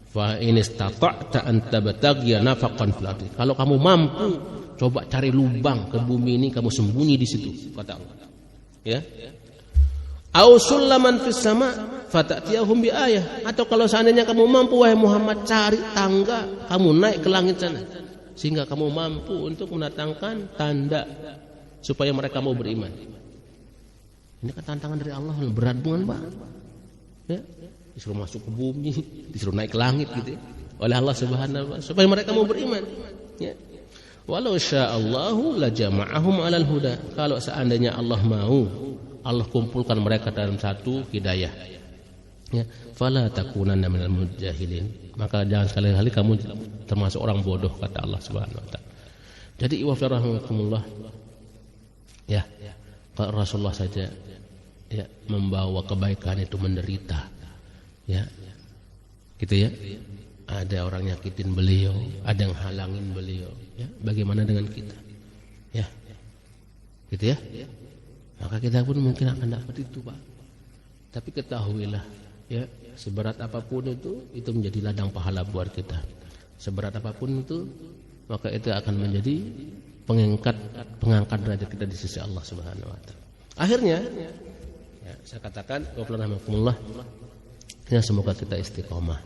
Fa in istata'ta an tabtaghiya nafaqan fil ardi. Kalau kamu mampu, coba cari lubang ke bumi ini, kamu sembunyi di situ, kata Allah. Ya. Au sulaman fis sama fatatiyahum bi ayah. Atau kalau seandainya kamu mampu wahai Muhammad, cari tangga, kamu naik ke langit sana, sehingga kamu mampu untuk mendatangkan tanda supaya mereka mau beriman. Ini kan tantangan dari Allah, berat bukan, Pak? Ya, disuruh masuk ke bumi, disuruh naik ke langit gitu ya, oleh Allah Subhanahu wa taala supaya mereka mau beriman. Ya. Walau sya'allahu la jama'ahum 'alal huda. Kalau seandainya Allah mau, Allah kumpulkan mereka dalam satu hidayah. Ya, fala takunanna minal mujahilin. Maka jangan sekali-kali kamu termasuk orang bodoh, kata Allah Subhanahu wa taala. Jadi wa rahmatullah. Ya, kalau Rasulullah saja ya membawa kebaikan itu menderita, ya, gitu ya. Ada orang nyakitin beliau, ada yang halangin beliau, ya. Bagaimana dengan kita, ya, gitu ya. Maka kita pun mungkin akan dapat itu, Pak. Tapi ketahuilah, ya, seberat apapun itu menjadi ladang pahala buat kita. Seberat apapun itu, maka itu akan menjadi pengangkat derajat kita di sisi Allah Subhanahu wa taala. Akhirnya ya, saya katakan wa'alaikumullah, ya semoga kita istiqomah.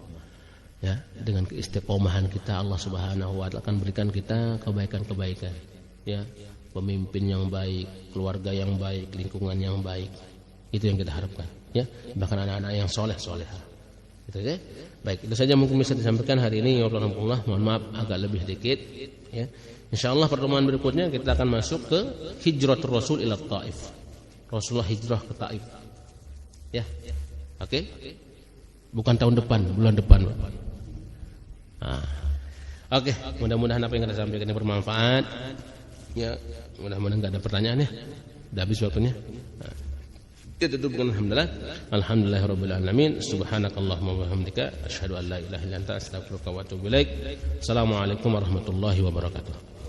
Ya, dengan keistiqomahan kita Allah Subhanahu wa taala akan berikan kita kebaikan-kebaikan. Ya, pemimpin yang baik, keluarga yang baik, lingkungan yang baik. Itu yang kita harapkan, ya. Bahkan anak-anak yang soleh-solehah. Gitu ya. Baik, itu saja mungkin bisa disampaikan hari ini. Waalaikumsalam. Mohon maaf agak lebih dikit, ya. Insyaallah pertemuan berikutnya kita akan masuk ke hijratul Rasul ila Taif. Rasulullah hijrah ke Taif. Ya. Oke. Bukan tahun depan, bulan depan. Nah. Oke, mudah-mudahan apa yang kita sampaikan ini bermanfaat. Ya, mudah-mudahan enggak ada pertanyaan ya. Sudah habis waktunya. Nah. Kita tutup dengan alhamdulillahirabbil alamin. Subhanakallahumma wa bihamdika asyhadu an la ilaha illa anta astaghfiruka wa atubu ilaik. Assalamualaikum warahmatullahi wabarakatuh.